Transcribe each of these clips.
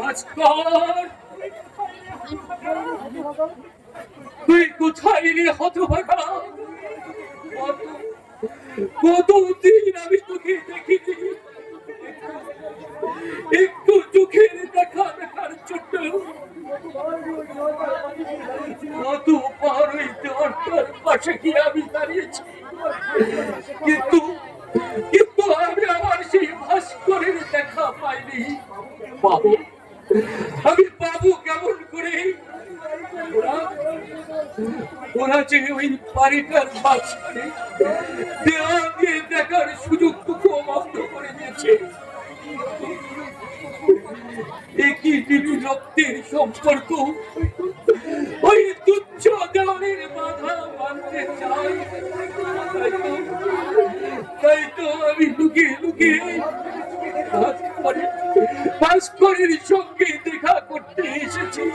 ভাস্কর, তুই কোথায় রে হতভাগা? কতদিন আমি তোকে দেখিনি, একটু চোখের দেখা দেখার জন্য কত পার ওই দেওয়ালটার পাশে গিয়ে আমি দাঁড়িয়েছি, কিন্তু কিন্তু আমি আমার সেই ভাস্করের দেখা পাইনি। বাবু, আমি বাবু কেমন করে? ওরা যে ওই বাড়িটার মাঝখানে দেওয়াল দিয়ে দেখার সুযোগটুকু বন্ধ করে দিয়েছে। একই দিবি রক্তের সম্পর্ক ওই তুচ্ছ দেওয়ালের বাধা মানতে চাই। তাই তো আমি লুকিয়ে লুকিয়ে ভাস্করের সঙ্গে দেখা করতে এসেছি।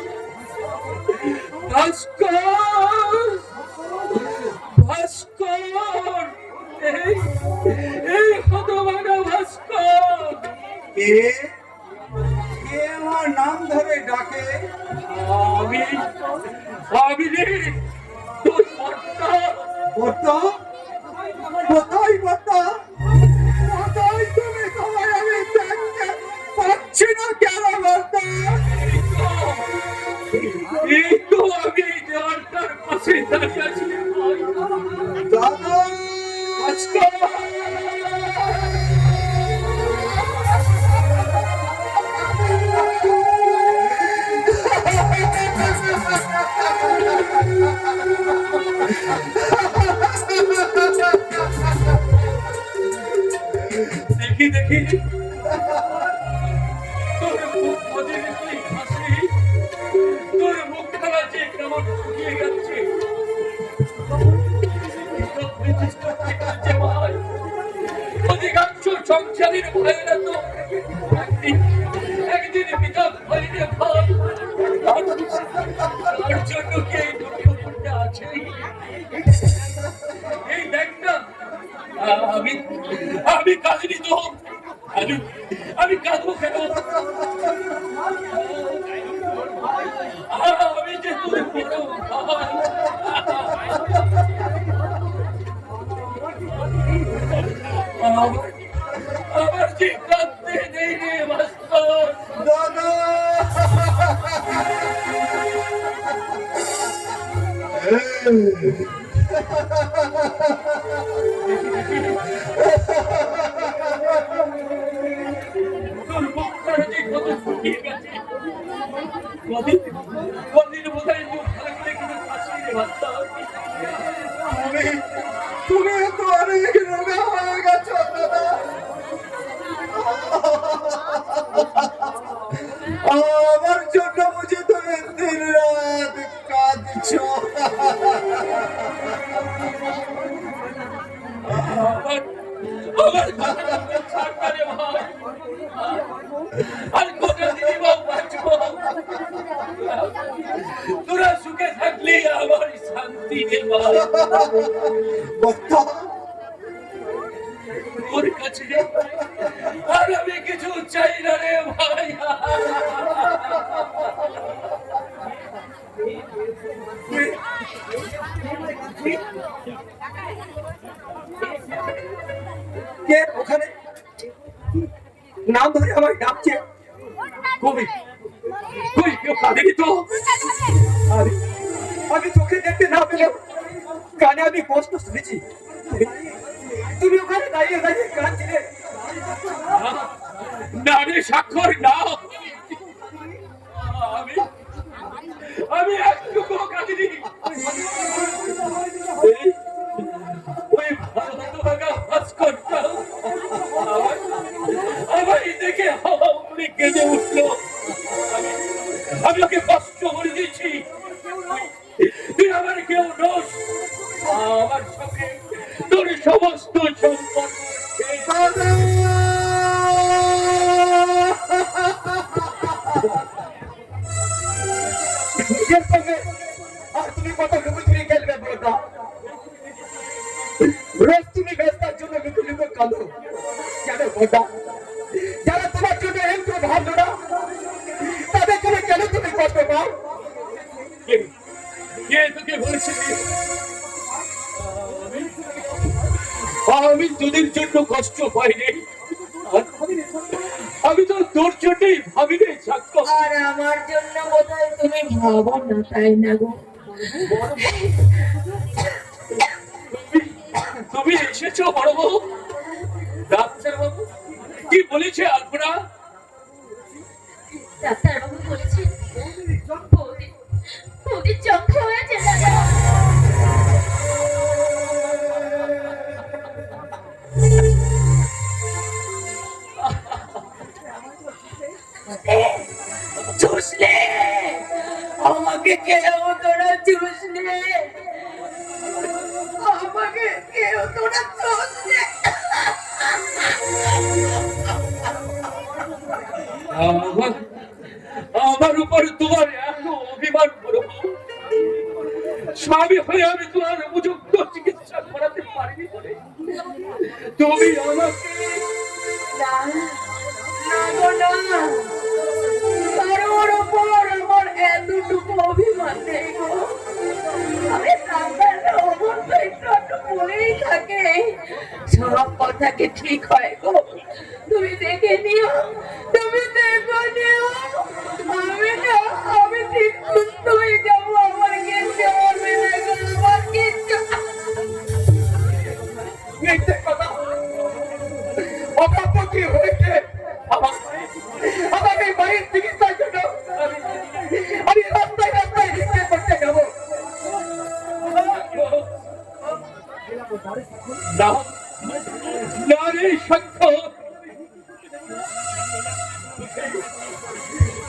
ভাস্কর, ভাস্কর, এই হতভাগা ভাস্কর। কে কে আমার নাম ধরে ডাকে? আমি আমি রে তোর কর্তা। কর্তা? কোথায় কর্তা? কোথায় তুমি? তোমায় আমি দেখতে পাচ্ছি না কেন কর্তা? এই তো আমি দেওয়ালটার পাশে দাঁড়িয়ে আছি। দাদা! ভাস্কর, দেখি দেখি তোর মুখ মধ্যে তুই হাসি, তোর মুখখানা যে কেমন শুকিয়ে যাচ্ছে। অধিকাংশ সংসারের ভাইয়েরা তো একদিন বিপদ হইলে ভাই, তার জন্য কি এই দুঃখটা আছে? এই দেখ না, আমি আমি কাঁদিনি তো, আমি কাঁদবো কেন? আমি যে তোর বড় ভাই, আমার যে কাঁদতে নেই রে ভাস্কর। দাদা! তোর মুখখানা যে কত শুকিয়ে গেছে। কদিন বোধহয় মুখ ভালো করে কিন্তু হাসি রে ভাস্কর। তুমি তো অনেক রোগা হয়ে গেছো দাদা। আমার জন্য বুঝে তুমি দিন রাত কাঁদছো। আমার সরকারে ভাই, আর কোথা দিদি বাবু বাঁচবো? তোরা সুখে থাকলে আমার শান্তি রে ভাই। তোর কাছে আর আমি কিছু চাই না রে ভাই। কে ওখানে নাম ধরে আমায় ডাকছে? কবি কই কেউ কাঁদেনি তো? আমি চোখে দেখতে না পেলেও কানে আমি কষ্ট শুনেছি। তুমি ওখানে দাঁড়িয়ে দাঁড়িয়ে কাঁদছিলে। না রে স্বাক্ষর না, আমি আমি একটুকু কাঁদিনি। ওই ভালো ভাস্করটা আমার দেখে হাওড়ে কেঁদে উঠলো। আমি ওকে কষ্ট করে দিয়েছি। তুই আমার কেউ নোস, আমার সঙ্গে তোর সমস্ত সম্পর্ক। নিজের সঙ্গে আর তুমি কত লুকোচুরি খেলবে বলতা? রোজ তুমি ব্যস্তার জন্য লুকু লুকু কাঁদো কেন বলতা? যারা তোমার জন্য একটু ভাবলো না, কষ্ট পাও? কে তোকে বলেছে আমি তোদের জন্য কষ্ট পাইনি? আমি তো তোর জন্যই ভাবিনি সাক্ষ্য। আর আমার জন্য বোধহয় তুমি ভাবো না, তাই না গো? তুমি এসেছো বড় বউ? ডাক্তার বাবু কি বলেছে আলপনা? ডাক্তার বাবু বলেছেন বৌদির চক্র হয়েছে দাদা। চুষলে আমাকে কেউ তোরা চুষলে, আমাকে কেউ তোরা চুষলে। আমার উপর তোমার এত অভিমান করো? স্বামী হয়ে আমি তোমার উপযুক্ত চিকিৎসা করাতে পারিনি বলে তুমি আমাকে না না গো না, কারোর উপর আমার এতটুকু অভিমান নেই গো। আমি ডাক্তাররা অবশ্য একটু বলেই থাকে, সব কথা কি ঠিক হয় গো? তুমি দেখে নিও, তুমি দেখে নিও। আমি ঠিক সুস্থ হয়ে যাবো, আমার কিচ্ছু হবে না গো, আমার কিচ্ছু। মিথ্যে কথা। অকাপ কি হয়েছে? আমাকে বাড়ির চিকিৎসার জন্য আমি রাস্তায় রাস্তায় ভিক্ষে করতে যাবো। না না রে সাক্ষ্য,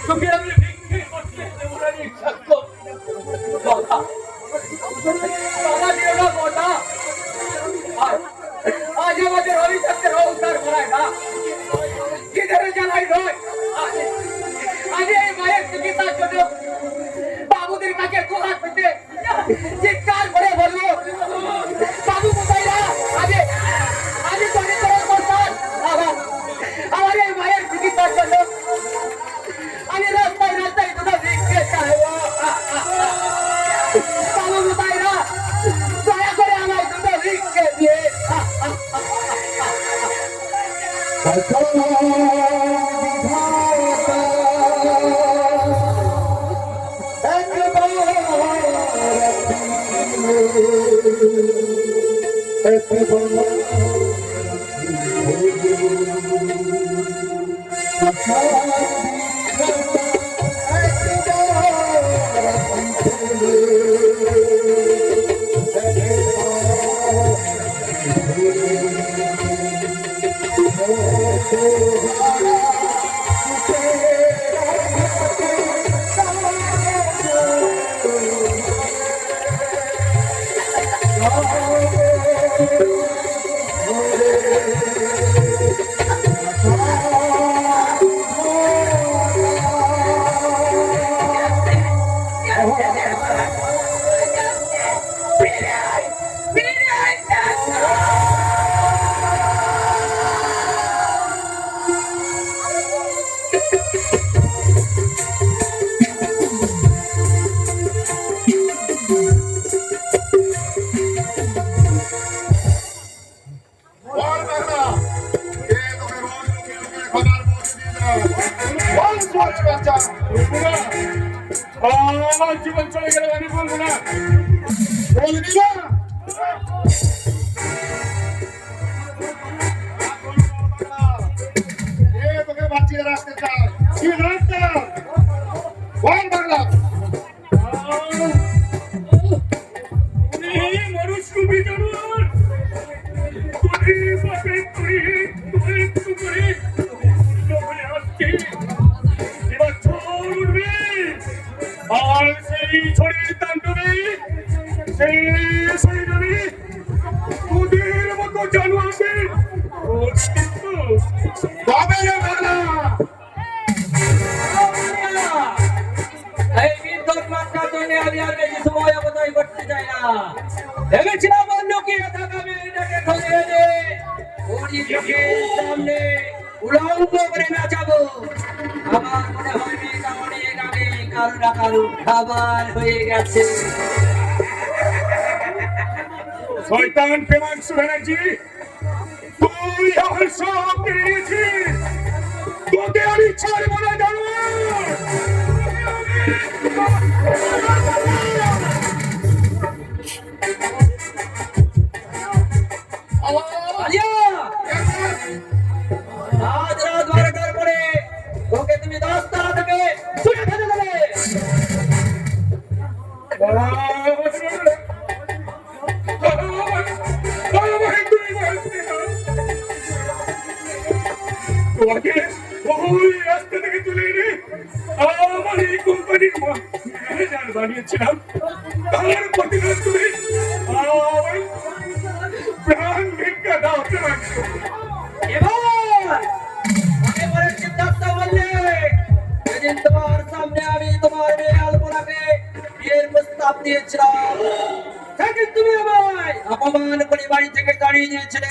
তোকে আমি ভিক্ষে করতে দেবো না রে সাক্ষ্য। বাবা, বাবা দিও না বাবা। আজ আমাদের অভিশাপের অবতার করায় না, কিধরে জ্বালাই নয়। আজ এই মায়ের চিকিৎসার জন্য বাবুদের কাছে গোহাত পেতে চিৎকার করে বলবো, বাবু কোথায় না? আজ তৈরি করার দরকার। আমার এই মায়ের চিকিৎসার জন্য আমি রাস্তায় রাস্তায় দুটো ভিক্ষে চাইবো। বাবু কোথায় না? দয়া করে আমায় দুটো ভিক্ষে দিয়ে। আমার জীবন চলে গেলে আমি বলবো না। বলবি না? তোকে বাঁচিয়ে রাখতে চাই। কি রাখতে বল বাংলা। মানুষ তুমি জানুয়ার এবার ঝড় উঠবে, আর সেই ঝড়ের তাণ্ডবে সেই শরীরে তোদের মতো জানোয়ারদের তবে না বাংলা। এই বিদ্যুৎ মাত্রার জন্য আমি আর বেশি সময় অপচয় করতে চাই না। ভেবেছিলাম লুকিয়ে থাকা মেয়েটাকে ধরে এনে ওরই চোখের সামনে উলঙ্গ করে নাচাবো। আমার মনে হয় মেয়েটা অনেক আগে কারো না কারো খাবার হয়ে গেছে। শয়তান প্রেমাংশু ব্যানার্জি, তুই আমার সব কেড়ে নিয়েছিস। তোকে আমি ছাড়বো না জানো। আলিয়া, আজ রাত 12টার পরে ওকে তুমি 10 তালা থেকে ছুটে ফেলে দেবে। তোমাকে ওই রাস্তা থেকে তুলে এনে আমার এই কোম্পানির ম্যানেজার বানিয়েছিলাম। তার প্রতিবাদ তুমি আমার প্রাণ ভিক্ষা দাও প্রেমাংশু। এবারে সিদ্ধার্থ বললে, যেদিন তোমার সামনে আমি তোমার মেয়ে আলপনাকে বিয়ের প্রস্তাব দিয়েছিলাম, সেদিন তুমি আমায় অপমান করে বাড়ি থেকে তাড়িয়ে দিয়েছিলে।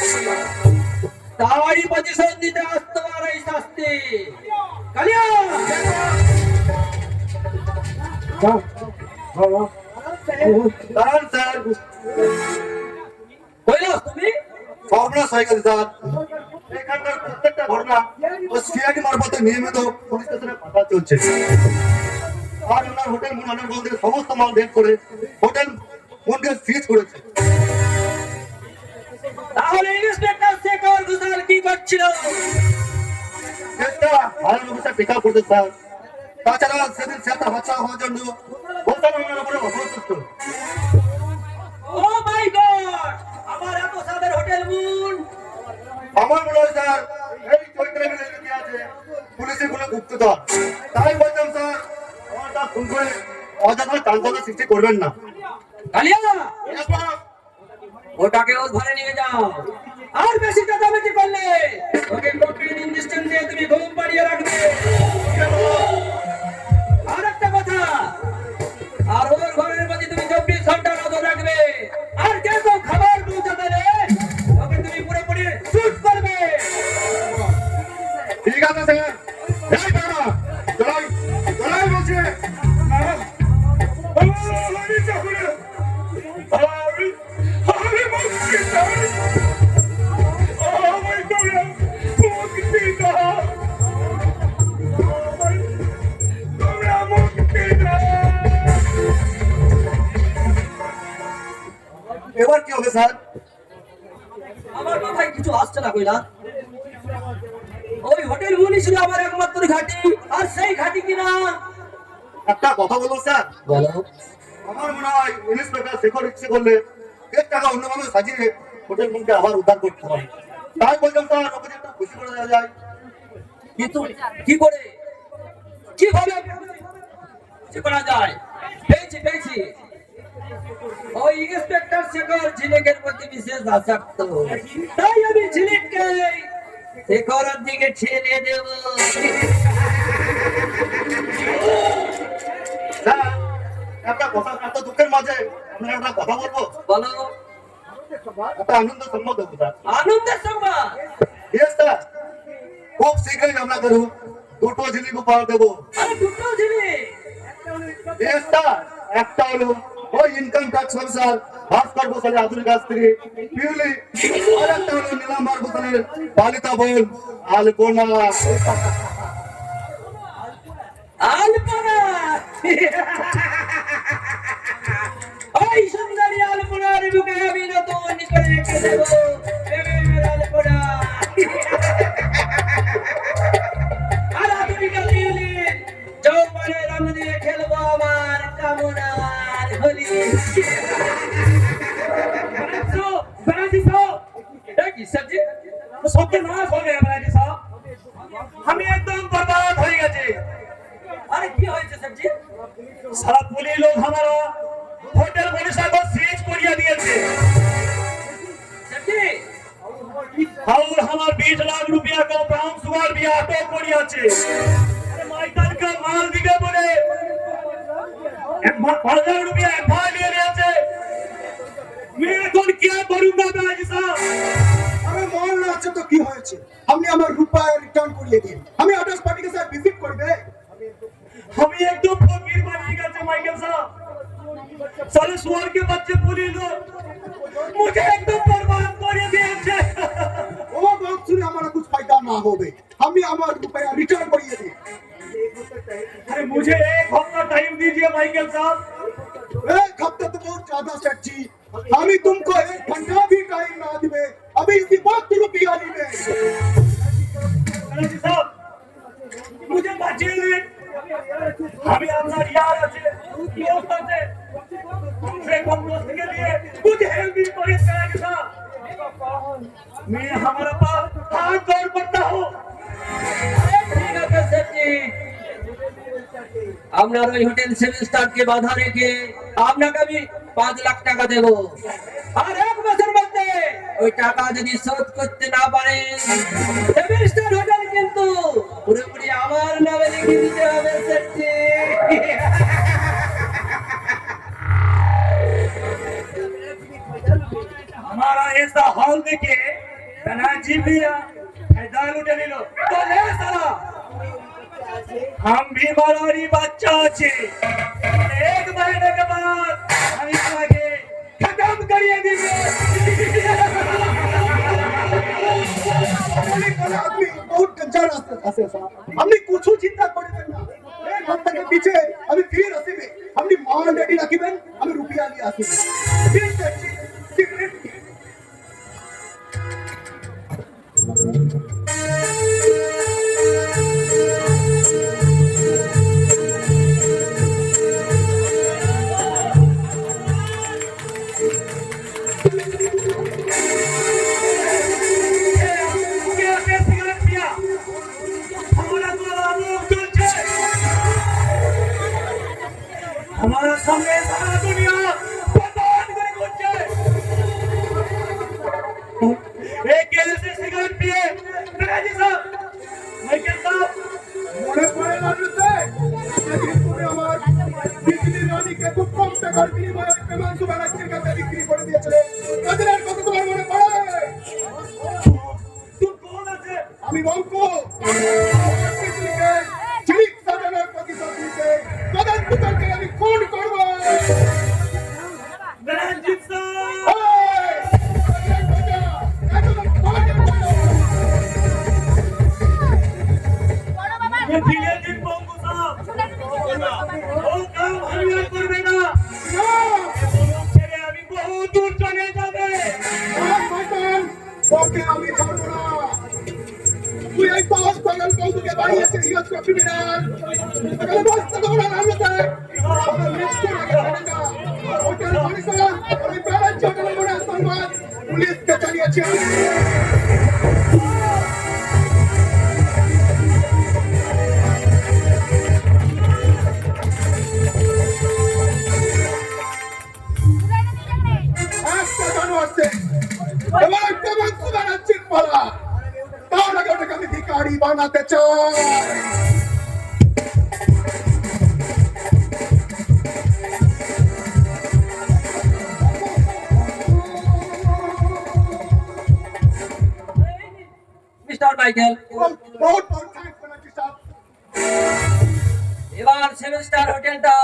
তারই প্রতিশোধ দিতে আজ তোমার এই শাস্তি। কালিয়া, দাঁড়ান স্যার, কৈলাস তুমি? সর্বনাশ হয়ে গেছে স্যার। এখানকার প্রত্যেকটা ঘটনা ও সিআইডি মারফতে নিয়মিত পুলিশ স্টেশনে পাঠা চলছে। আর ওনার হোটেল মুন অনারগঞ্জ থেকে সমস্ত মাল বের করে হোটেল মুনকে সিজ করেছে। তাহলে ইন্সপেক্টর শেখর ঘোষাল কি করছিল? চেষ্টা হারান অফিসার টেকা করতে স্যার। তাছাড়া সেদিন সে তার বাচ্চা হওয়ার জন্য হোটেল ওনার উপরে অসন্তুষ্ট। ও মাই গড, আমার এত সাদের হোটেল মুন। আমার মনে হয় স্যার এই চৈত্রের বিরুদ্ধে কি আছে পুলিশের কোনো গুপ্তধন। তাই বলতাম স্যার, আমার তা ফোন করে অযথা চাঞ্চল্য সৃষ্টি করবেন না। কালিয়া, ওটাকে ওর ঘরে নিয়ে যাও। আর বেশি চাঁদাবাজি করলে ওকে কঠিন ইঞ্জেকশন দিয়ে তুমি ঘুম পাড়িয়ে রাখবে। আর একটা কথা, আর ওর ঘরের মধ্যে তুমি 24 ঘন্টা নজর রাখবে। আর যে কেউ খাবার পৌঁছাতে দেবে ওকে তুমি পুরোপুরি শুট করবে। ঠিক আছে স্যার। এই দাঁড়া, চলাই চলাই বলছে। আমি মুক্তি চাই। আমায় তোমরা মুক্তি দাও। তোমরা মুক্তি দাও। এবার কি হবে স্যার? আমার মাথায় কিছু আসছে না কৈলাস। ওই হোটেল মুনই ছিল আমার একমাত্র ঘাঁটি, আর সেই ঘাঁটি কিনা। একটা কথা বলবো স্যার। বলো। আমার মনে হয় ইন্সপেক্টর শেখর ইচ্ছে করলে এর টাকা অন্যভাবে সাজিয়ে হোটেল মুনকে আবার উদ্ধার করতে পারে। তাই বলতাম স্যার, ওকে যদি একটু খুশি করে দেওয়া যায়। কিন্তু কি করে, কিভাবে কি করা যায়? পেয়েছি। ওই ইন্সপেক্টর শেখর ঝিলিকের প্রতি বিশেষ আসক্ত। তাই আমি ঝিলিককে শেখরের দিকে ঠেলে দেব। স্যার, একটা কথা, এত দুঃখের মাঝে আপনার একটা কথা বলবো। বলো। একটা আনন্দ সম্মত দেবো স্যার। আনন্দের সংবাদ? ইয়েস স্যার, খুব শীঘ্রই আমরা করবো দুটো জিনিস উপহার দেবো। আরে দুটো ঝিলিক? ইয়েস স্যার, একটা হলো ওই ইনকাম ট্যাক্স অফিসার ভাস্কর ঘোষালের আধুনিক স্ত্রী পিউলি, আর একটা হলো নীলাম্বার ঘোষালের বালিতা বোন আলপনা। আলপনা, ওই সুন্দরী আলপনার বুকে আমি নতুন করে রেখে দেবো প্রেমের আলপনা। আর আধুনিক পিউলির যৌবনের রং দিয়ে খেলবো আমার কামনার হোলি। আমি একদম বরবাদ হয়ে গেছে। আরে কি হয়েছে সবজি? सारा पुलिस लोग हमारा होटल पुलिस को सीज करिया दिए সবজি, और हमार 20 लाख रुपया को ब्राउन सुगर भी अटक करिया छे। अरे माइकल का माल दिबे बोले 1 लाख रुपया एडवांस लिए আছে। मैं এখন কি করুंगा বাজি সাহেব? আরে মন না আছে তো কি হয়েছে, আপনি আমার রূপা রিটার্ন করিয়ে দিন, আমি আদার্স পার্টিকে স্যার ভিজিট করবে। আমি একদম ফকির साले सुअर के बच्चे पुलिस लोग मुझे एकदम बर्बाद कर दिए थे। वो बात सुने हमारा कुछ फायदा ना होवे हमने हमारा रुपया रिटर्न करिए दी अरे मुझे एक हफ्ता टाइम दीजिए माइकल साहब। एक हफ्ता तो बहुत ज्यादा सेठ जी हमें तुमको 1 घंटा भी टाइम ना दिवे अभी इसी वक्त रुपया दिवे जी साहब मुझे बचिए हमें अपना यार আছে दोस्त আছে हमसे कम दोस्त के लिए कुछ हेल्प भी करे करेगा मैं हमारा पास हाथ जोड़ पड़ता हूँ। ঠিক আছে সেটজি আপনার ওই হোটেল 7 স্টারকে বাধা রেখে আপনাকে আমি 5 লাখ টাকা দেব আর 1 মাসের মধ্যে ওই টাকা যদি শোধ করতে না পারেন 7 স্টার হোটেল কিন্তু পুরোপুরি আমার নামে লিখে দিতে হবে সেটজি हमारा ऐसा हाल देखे तनाजी भैया हैदार उठे लो तो ले साला हम भी मरारी बच्चा छे एक महीने के बाद हम इसका के खत्म करिए दीजिए। आदमी बहुत गंजा रास्ते আছে हमने कुछ चिंता करबेन ना एक हफ्ता के पीछे अभी फिर আসিবে हमने माल रेडी রাখিবেন আমি রুপিয়া নিয়ে আসিবে ঠিক আছে সিক্রেট हमारा सामने सारा दुनिया बर्बाद करे कुछ एक कैसे सिगरेट पिए जी साहब माइकल साहब মনে পড়ে না রে সেদিন তুমি আমার বিজলি রানীকে খুব কম টাকার বিনিময়ে পেমেন্ট বানাচ্ছির কাছে বিক্রি করে দিয়েছিলে কাজের কথা তোমার মনে পড়ে तुम कौन है আমি বলবো বিজলিকে ঠিক সাজানোর প্রতিশোধ নিতে কদম পুতলকে আমি খুন করব रंजीत साहब ये धीरे दिन बोंगो साहब ओ काम हरिया करबे ना ছেড়ে আমি বহু দূর চলে যাবে ওকে আমি ছাড়বো না তুই এই পাঁচ পাগল কৌতুকে বানিয়েছিস হিরোজ ক্রিমিনাল তাহলে বস্তা দৌড়া নামলো তাই মৃত্যুর আগে ছাড়ে না হোটেল পরিসর ওই ব্যালেন্স হোটেলের মনে সম্মান পুলিশকে জানিয়েছি একটা জানো আসছে এবার একটা মাংস বানাচ্ছি পালা তার আগে ওটাকে আমি ভিখারি বানাতে চাই মিস্টার মাইকেল बहुत बहुत थैंक्स बनाची साहब এবার 7 স্টার হোটেলটা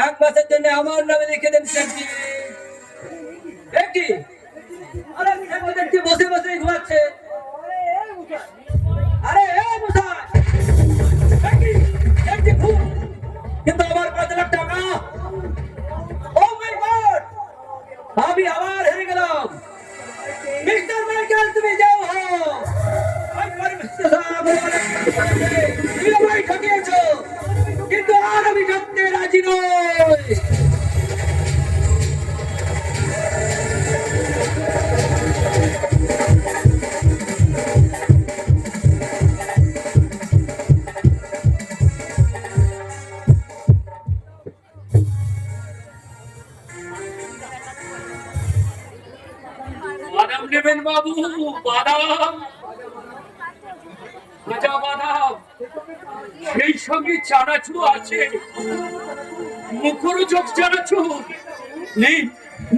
1 মাসের জন্য আমার নামে লিখে দেন সেটজি কি আরে সেটজি বসে বসে ঘুমাচ্ছে আরে এ মুসাই সেটজি খুব কিন্তু আমার 5 লাখ টাকা ও মাই গড আমি আবার হেরে গেলাম মিস্টার মাইকেল তুমি যাও একবার মিস্টার সাহেব তুমি আমায় ঠকিয়েছো কিন্তু আর আমি ঠকতে রাজি নই বাদাম নেবেন বাবু বাদাম ভাজা বাদাম সেই সঙ্গে চানাচুর আছে মুখরোচক চানাচুর নিন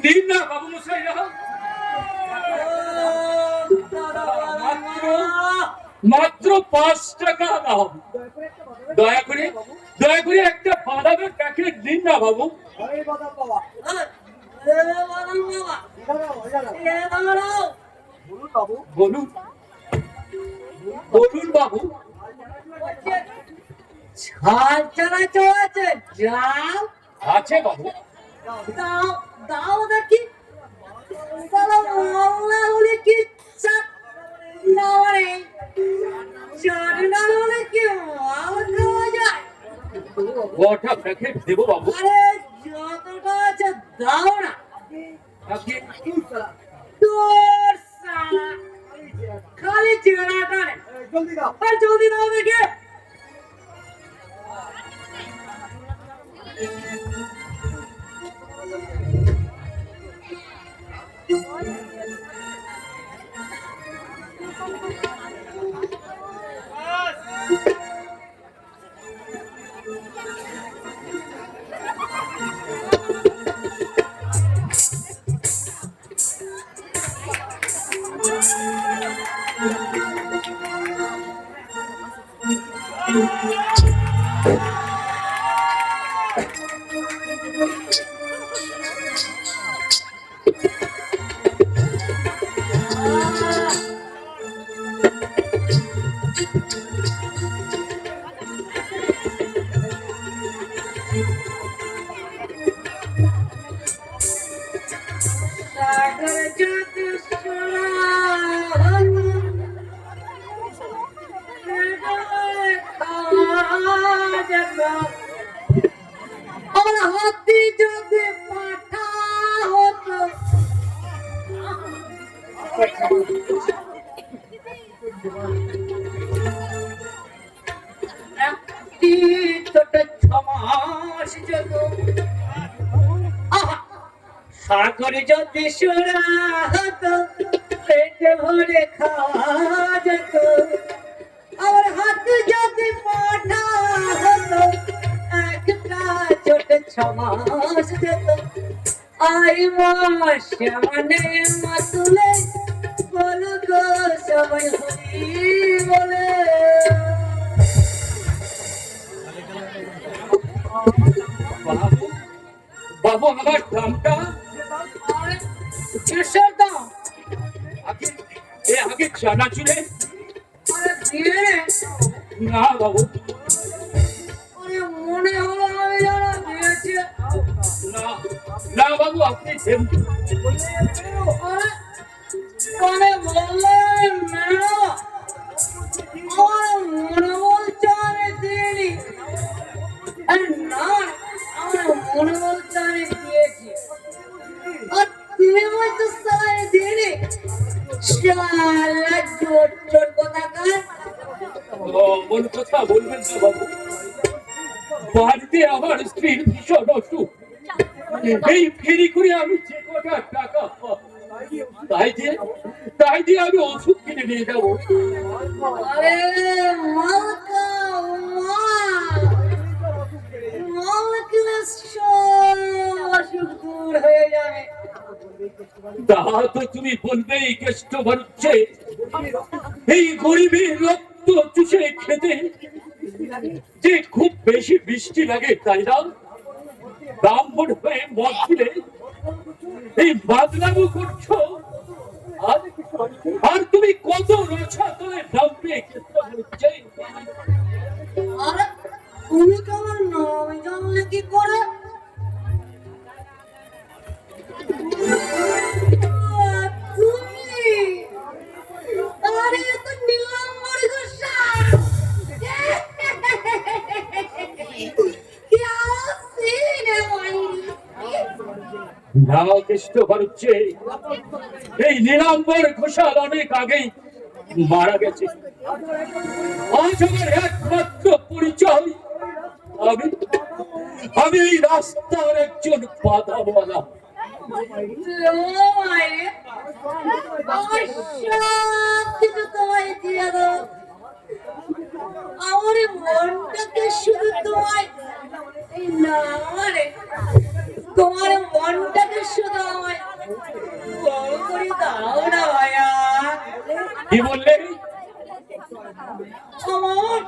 নিন না বাবু মশাইরা মাত্র 5 টাকা দাম দয়া করে একটা বাদামের প্যাকেট দিন না বাবু ছাল চানাচুর আছে যাও আছে বাবু। দাও দাও দেখি সালা মোল্লা হলে কি চাট না রে চাট না হলে কি মাল খাওয়া যায় গোটা প্যাকেট দেবো বাবু। আরে যতটা আছে দাও না আগে তোর সালা খালি চেরাটা রে জলদি দাও আর জলদি দাও দেখে সাগর যত সোনা আমার হাতি যদি পাঠা হতো একটি ছোট ছমাস যত সাগরে যদি সোনা হতো পেট ভরে খাওয়া যেত আমার হাত যদি পাঠা হতো একটা ছোট ছমাস যেত আই মাস মানে মাতুলে বলো গো সবাই হরি বলে বাবু বাবু আমার দামটা কিসের দাম আগে আগে জানা চুলে আরে দিয়ে রে না বাবু আরে মনে হলো আমি জানা দিয়েছে না না বাবু আপনি দেন। আরে কানে বললে মেরো আমার মনে বলছে আমি দিইনি আরে না আমার মনে বলছে আমি দিয়েছি আর তুমি বলছো সালাই দিইনি শালা চোট চোট কোথাকার মন কথা বলবেন না বাবু। বাড়িতে আমার স্ত্রীর ভীষণ অসুখ। এই ফেরি করে আমি যে কটা টাকা পাই, তাই দিয়ে আমি ওষুধ কিনে নিয়ে যাবো। আরে মালকা মালকা অসুখ দূর হয়ে যাবে তা তো তুমি বলবেই কেষ্ট বাড়ছে এই গরিবের রক্ত চুষে খেতে যে খুব বেশি বৃষ্টি লাগে তাই না? ব্রাহ্মণ হয়ে মদ দিলে এই বাদলামো করছো আর আর তুমি কত রছা তোলে নামবে কেষ্ট বাড়ছে। আরে তুমি কেমন নাম জানলে কি করে তুমি আরে তো নীলাম্বর গোস্বামী क्या सीन है भाई না কেষ্ট বাড়ছে এই নীলাম্বর ঘোষাল অনেক আগেই মারা গেছে। আজ আমার একমাত্র পরিচয় আমি আমি এই রাস্তার একজন বাধাওয়ালা। ও মায়ে আমার সব কিছু তোমায় দিয়ে দাও আমার মনটাকে শুধু তোমায় এই না আমারে তোমার মনটাকে শুধু আমায় বড় করে দাও না ভাইয়া কি বললে? আমার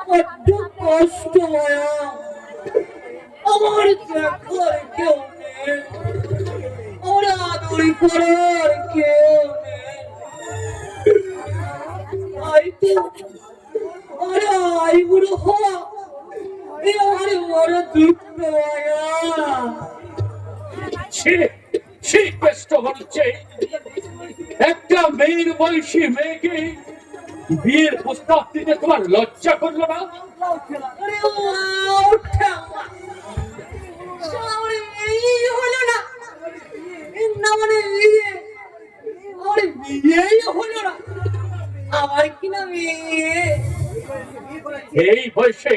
বড্ড কষ্ট ভাইয়া আমার দেখার কেউ নেই আমার আদরি করার কেউ নেই হয়তো আরে আই বুড়ো হ এ আরে বড় দুঃখ ভাইয়া ছি ছি কষ্ট হচ্ছে একটা মেয়ের বয়সী মেয়েকে বিয়ের প্রস্তাব দিতে তোমার লজ্জা করলো না? আরে ওঠা সামনে এই হলো না না মানে বিয়ে আরে বিয়েই হলো না আমার কিনা বিয়ে এই বয়সে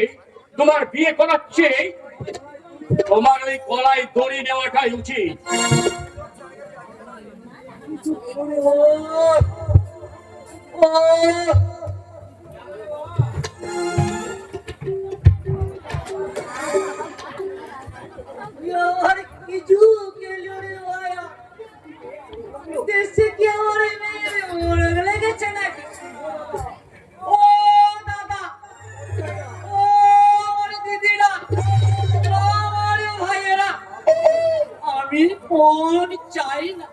তোমার বিয়ে করাচ্ছে তোমার ওই গলায় দড়ি নেওয়াটাই উচিত। ও यार কিছু কেলো রে ভাইয়া দেশে কি আমার মেয়ে মরে লেগেছে নাকি ও দাদা ও আমার দিদিরা ও আমার ভাইয়েরা আমি ফোন চাই না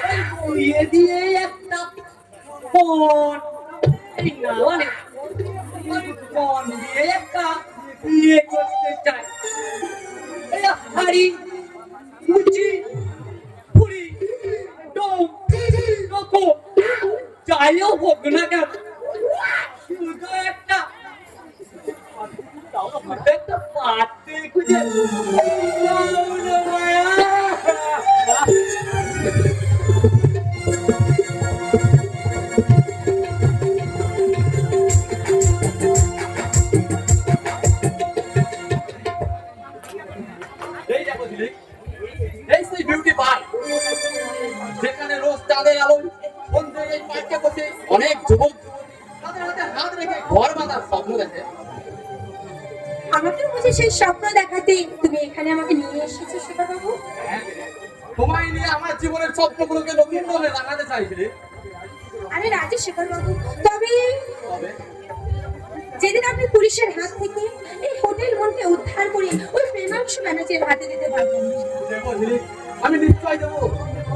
এই বইয়ে দিয়ে একটা ফোন এই না মানে আমি ফোন দিয়ে একটা বিয়ে করতে চাই হাড়ি মুচি পুরি ডোম রকম যাইও হোক না কেন শুধু একটা পাতে খুঁজে এই সেই বিউটি পার্ক যেখানে রোজ চাঁদের আলো সন্ধ্যে এই পার্কে বসে অনেক যুবক তাদের হাতে হাত রেখে ঘর বাঁধার স্বপ্ন দেখে। আমাকে বুঝি সেই স্বপ্ন দেখাতে তুমি এখানে আমাকে নিয়ে এসেছো শেখর বাবু? তোমায় নিয়ে আমার জীবনের স্বপ্নগুলোকে নতুন ভাবে রাঙাতে চাইছি রে। আরে রাজি শেখর বাবু, তবে তবে যেদিন আপনি পুলিশের হাত থেকে এই হোটেল মনকে উদ্ধার করে ওই প্রেমাংশু ম্যানেজের হাতে দিতে পারবেন। দেবো দিলীপ, আমি নিশ্চয় দেবো।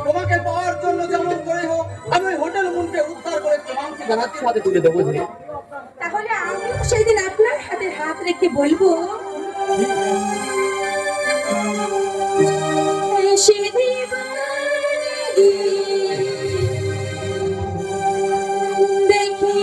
তোমাকে পাওয়ার জন্য যেমন করে হোক আমি ওই হোটেল মুনকে উদ্ধার করে প্রেমাংশু ব্যানার্জির হাতে তুলে দেবো দিলীপ। তাহলে আমিও সেই দিন আপনার হাতে হাত রেখে বলবো সে দিবানি দেখি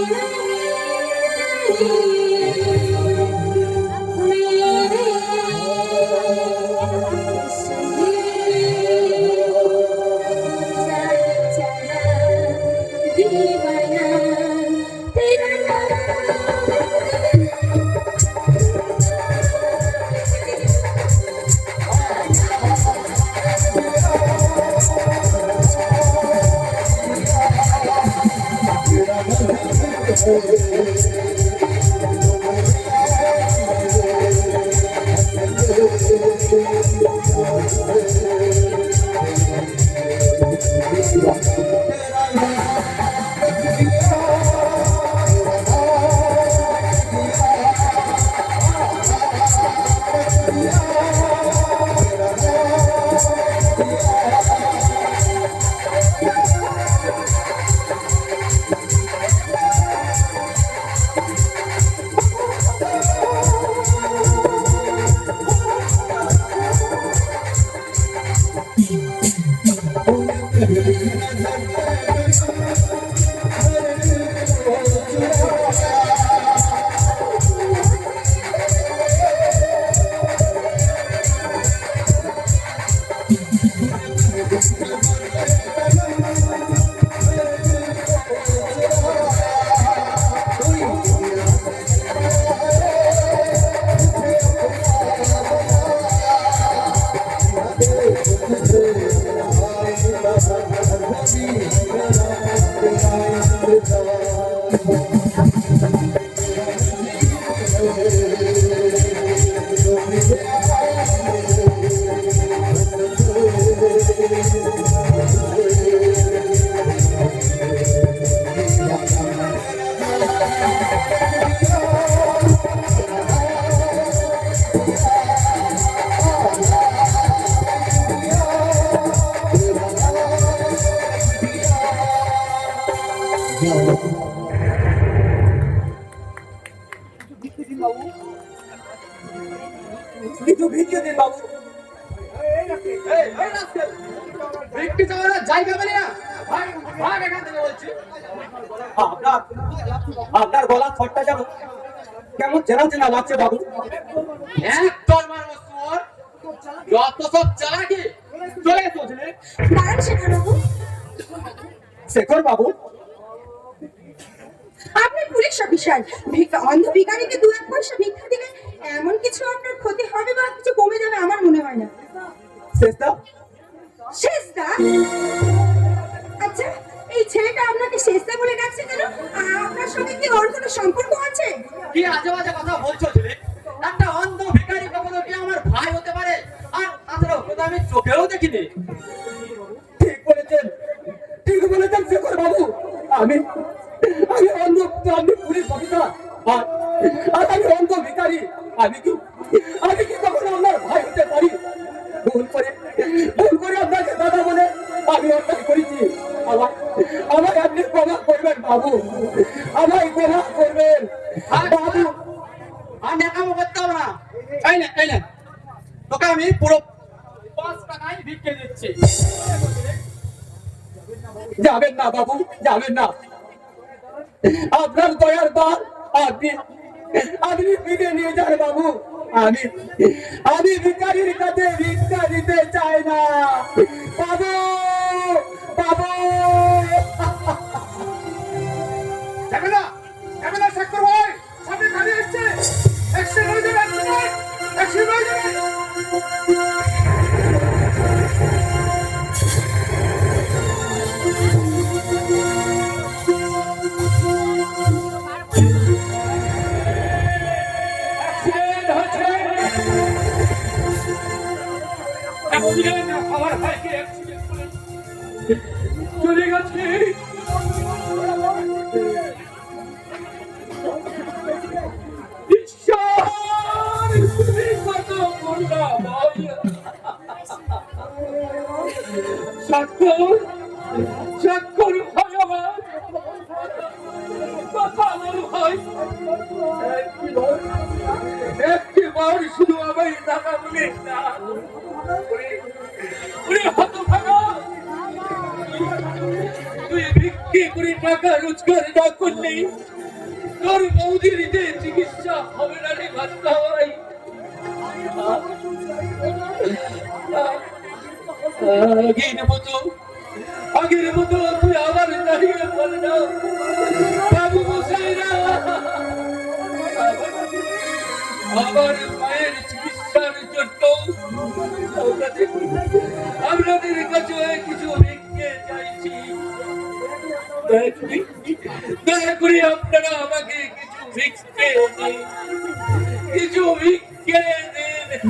কিছু ভিক্ষে দিন বাবু। ভিক্ষে চাওয়ার জায়গা পেলে না, ভাগ ভাগ এখান থেকে বলছি। আপনার গলা ছটটা যেন কেমন চেনা চেনা লাগছে বাবু। এক তোর মারবো তোর, যত সব চালাকি চলে গেছে বুঝলে। দাঁড়ান শেখর বাবু, শেখর বাবু, আপনি পুলিশ অফিসার, অন্ধ ভিখারিকে 2-1 পয়সা ভিক্ষা দিলে এমন কিছু আপনার ক্ষতি হবে বা কিছু কমে যাবে আমার মনে হয় না। শেষদা, শেষদা? আচ্ছা, এই ছেলেটা আপনাকে শেষদা বলে ডাকছে কেন? আপনার সঙ্গে কি ওর কোনো সম্পর্ক আছে? কি আজে বাজে কথা বলছো ছেলে? একটা অন্ধ ভিখারি কখনো কি আমার ভাই হতে পারে? আর তাছাড়া ওকে তো আমি চোখেও দেখিনি। ঠিক বলেছেন, ঠিক বলেছেন শেখর বাবু। আমি অন্ধ, আমি পুলিশ অফিসার, আর আমি অন্ধ ভিখারি। আমি কি কখনো আপনার ভাই হতে পারি? ভুল করে আপনাকে দাদা বলে আমি অন্যায় করেছি। আমায় আপনি ক্ষমা করবেন বাবু, আমায় ক্ষমা করবেন বাবু। আমি একামো করতে হবে না। এই না তোকে আমি পুরো 5 টাকায় ভিক্ষে দিচ্ছি। যাবেন না বাবু, যাবেন না। আপনার দয়ার দান আপনি ফিরে নিয়ে যান বাবু। আমি ভিখারির কাছে ভিক্ষা দিতে চাই না বাবু, বাবু। যাবে না শেখর ভাই, সামনে গাড়ি আসছে, অ্যাক্সিডেন্ট হয়ে যাবে, অ্যাক্সিডেন্ট হয়ে যাবে। আমার ভাইকে অ্যাক্সিডেন্ট করে চলে গেছে। ঈশ্বর, তুমি কত করুণা ভাই। স্বাক্ষর ভাই আমার কথা বল ভাই। একটি বার শুধু আমায় টাকা বলে না, তুই বিক্রি করে টাকা রোজগার না করলে তোর বৌদির যে চিকিৎসা হবে না রে বাচ্চা ভাই। আগের মতো তুই আবার দাঁড়িয়ে বল না বাবু মশাইরা, আমার মায়ের চিকিৎসার জন্য আপনাদের কাছে কিছু ভিক্ষে চাইছি। দয়া করে আপনারা আমাকে কিছু ভিক্ষে দিন, কিছু ভিক্ষে দিন।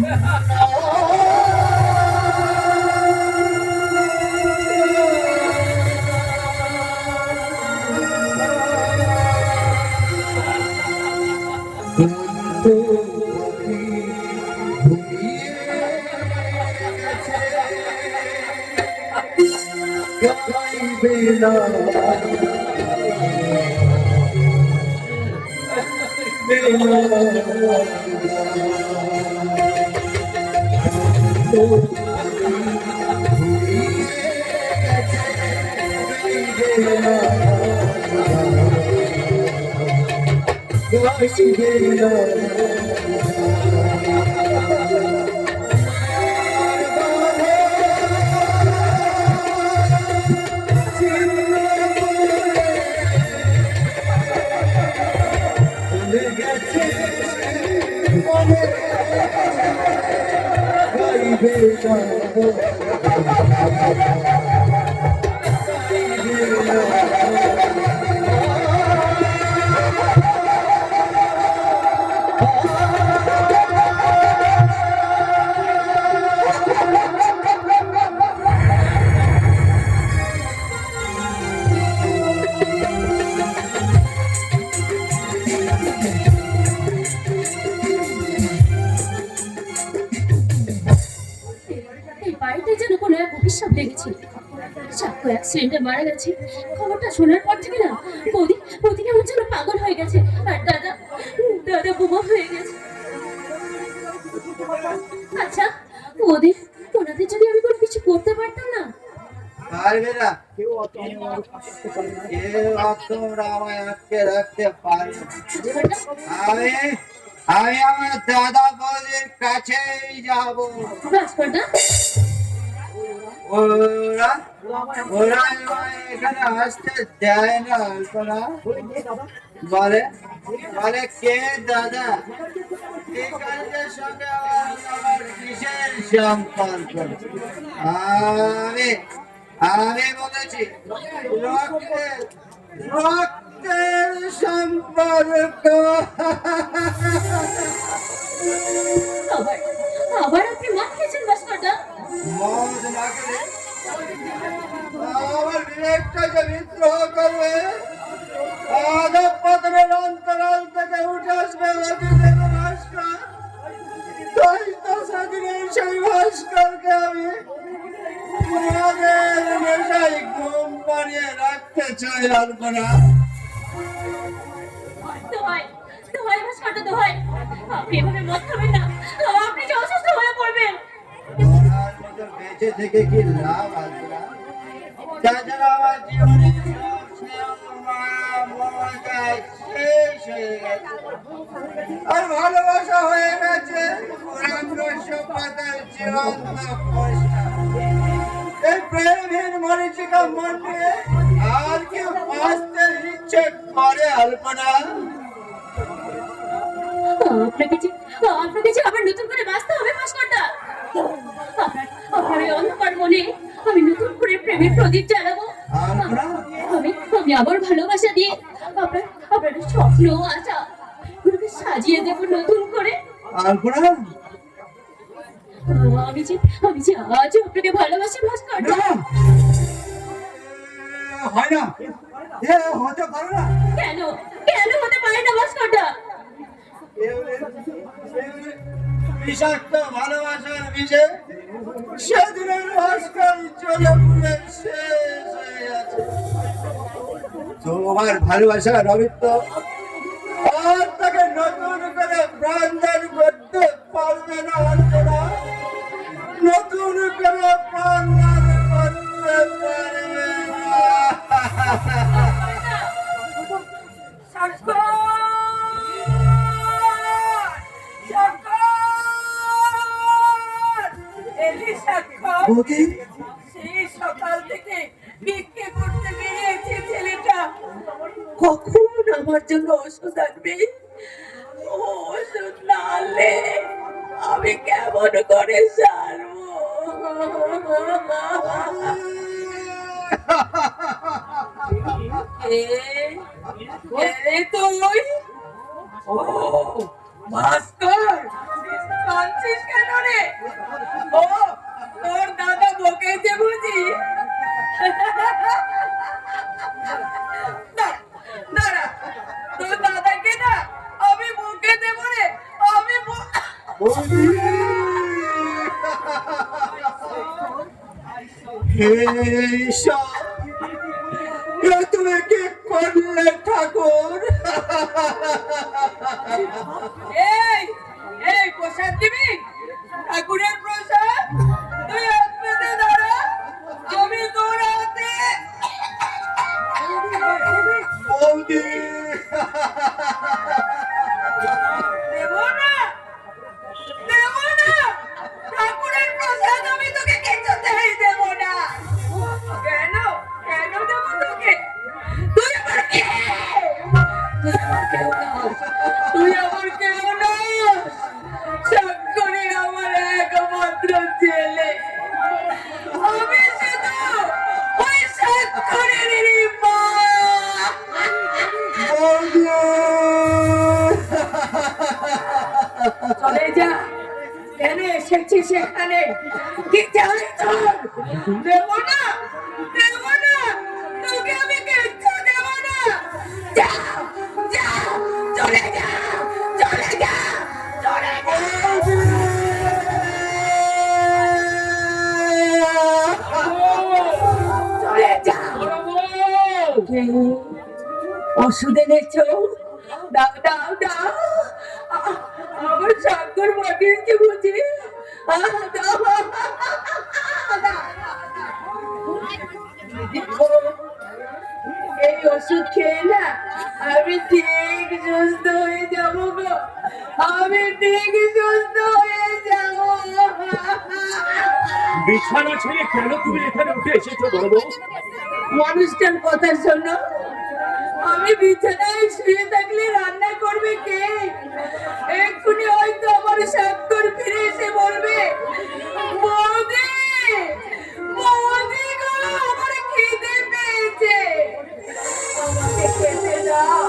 এই বাড়িতে যেন কোনো এক অভিশাপ লেগেছে। সাক্ষর অ্যাক্সিডেন্টে মারা গেছে, খবরটা শোনার পর থেকে না বৌদি কেমন যেন পাগল হয়ে গেছে। আর দাদা দাদা বোমা হয়ে গেছে। আচ্ছা ওনাদের যদি আমি কোনো কিছু করতে পারতাম না? পারবে না, কেউ তোমরা আমায় আটকে রাখতে পারবে না। আমি আমি আমার দাদা বৌদির কাছেই যাব। রাজকন্যা, ওরা ওরা আমায় এখানে আসতে দেয় না। আলপনা বলে বলে কে দাদা, এই কাজের সঙ্গে আমার কিসের সম্পর্ক? আমি আমি বলেছি রক্তের রক্তের সম্পর্ক। আবার আবার আপনি মদ খেয়েছেন রাজকন্যা? মদ না খেলে আমার বিবেকটা যে বিদ্রোহ করবে, আদপপত্রের অন্তরাল থেকে উঠে আসবে অতীতের ভাস্কর। তাই তো সেদিনের সেই ভাস্করকে আমি মদের নেশায় ঘুম পাড়িয়ে রাখতে চাই। আলপনা দোহাই দোহাই রাজকন্যা, দোহাই, আপনি এভাবে মদ খাবেন না, আপনি যে অসুস্থ হয়ে পড়বেন। আর মতো বেঁচে থেকে কি লাভ? আলপনা তাছাড়া আমার জীবনে সব স্নেহ মায়া মমতা শেষ হয়ে গেছে, আর ভালোবাসা হয়ে গেছে পুরানো সভ্যতার জীবন্ত পোস্টার। এই প্রেমের মরিচিকা মন নিয়ে আর কি বাঁচতে ইচ্ছে করে? আলপনা আপনাকে যে আবার নতুন করে বাঁচতে হবে ভাস্করদা। আপনার এই অন্ধকার মনে আমি নতুন করে প্রেমের প্রদীপ জ্বালাবো। আমি আবার ভালোবাসা দিয়ে আপনার স্বপ্ন আশা গুলোকে সাজিয়ে দেবো নতুন করে। আলপনা আমি যে আজও আপনাকে ভালোবাসি ভাস্করদা। হয় না, এ হতে পারে না। কেন কেন হতে পারে না ভাস্করদা? বিষাক্ত ভালোবাসার বিষে সেদিনের ভাস্কর চলে পুড়ে শেষ হয়ে গেছে। তোমার ভালোবাসা রবিত্ব আর তাকে নতুন করে প্রাণদান করতে পারবে না। আলপনা নতুন করে প্রাণদান করতে পারবে সেই সকাল থেকে ভিক্ষে করতে বেরিয়েছে ছেলেটা, কখন আমার জন্য ওষুধ আনবে? ওষুধ না আনলে আমি কেমন করে সারবো? তুই ও ভাস্কর, কাঁদছিস কেন রে? ও তোর দাদা বকেছে বুঝি? দাঁড়া, তোর দাদাকে না আমি বকে দেবো রে, আমি তুমি কি করলে ঠাকুর? এই প্রসাদ দিবি? ঠাকুরের প্রসাদ? তুই হাত পেতে দাঁড়া, আমি তোর হাতে বৌদি দেব না, ঠাকুরের প্রসাদ আমি তোকে কিছুতেই দেব না। কেন দেব তোকে? তুই আমার কে? তুই আমার কেউ না, শঙ্করের আমার একমাত্র ছেলে। আমি শুধু ওই শঙ্করেরই মা। চলে যা, কেন এসেছিস সেখানে? কি চাই তোর? দেব না, তোকে আমি কিচ্ছু দেব না। যা চলে যা। ওষুধ এনেছো? দাও আমার সাগর পাঠিয়েছে বুঝি। এই ওষুধ খেয়ে না আমি ঠিক সুস্থ হয়ে যাবো গো, আমি ঠিক সুস্থ হয়ে যাবো। বিছানা ছেড়ে কেন তুমি এখানে উঠে এসেছো বড় বউ? মানুষটার কথা শোনো, আমি বিছানায় শুয়ে থাকলে রান্না করবে কে? এক্ষুনি হয়তো আমার সাক্ষর ফিরে এসে বলবে, বৌদি বৌদি গো, আমার খিদে পেয়েছে, আমাকে খেতে দাও।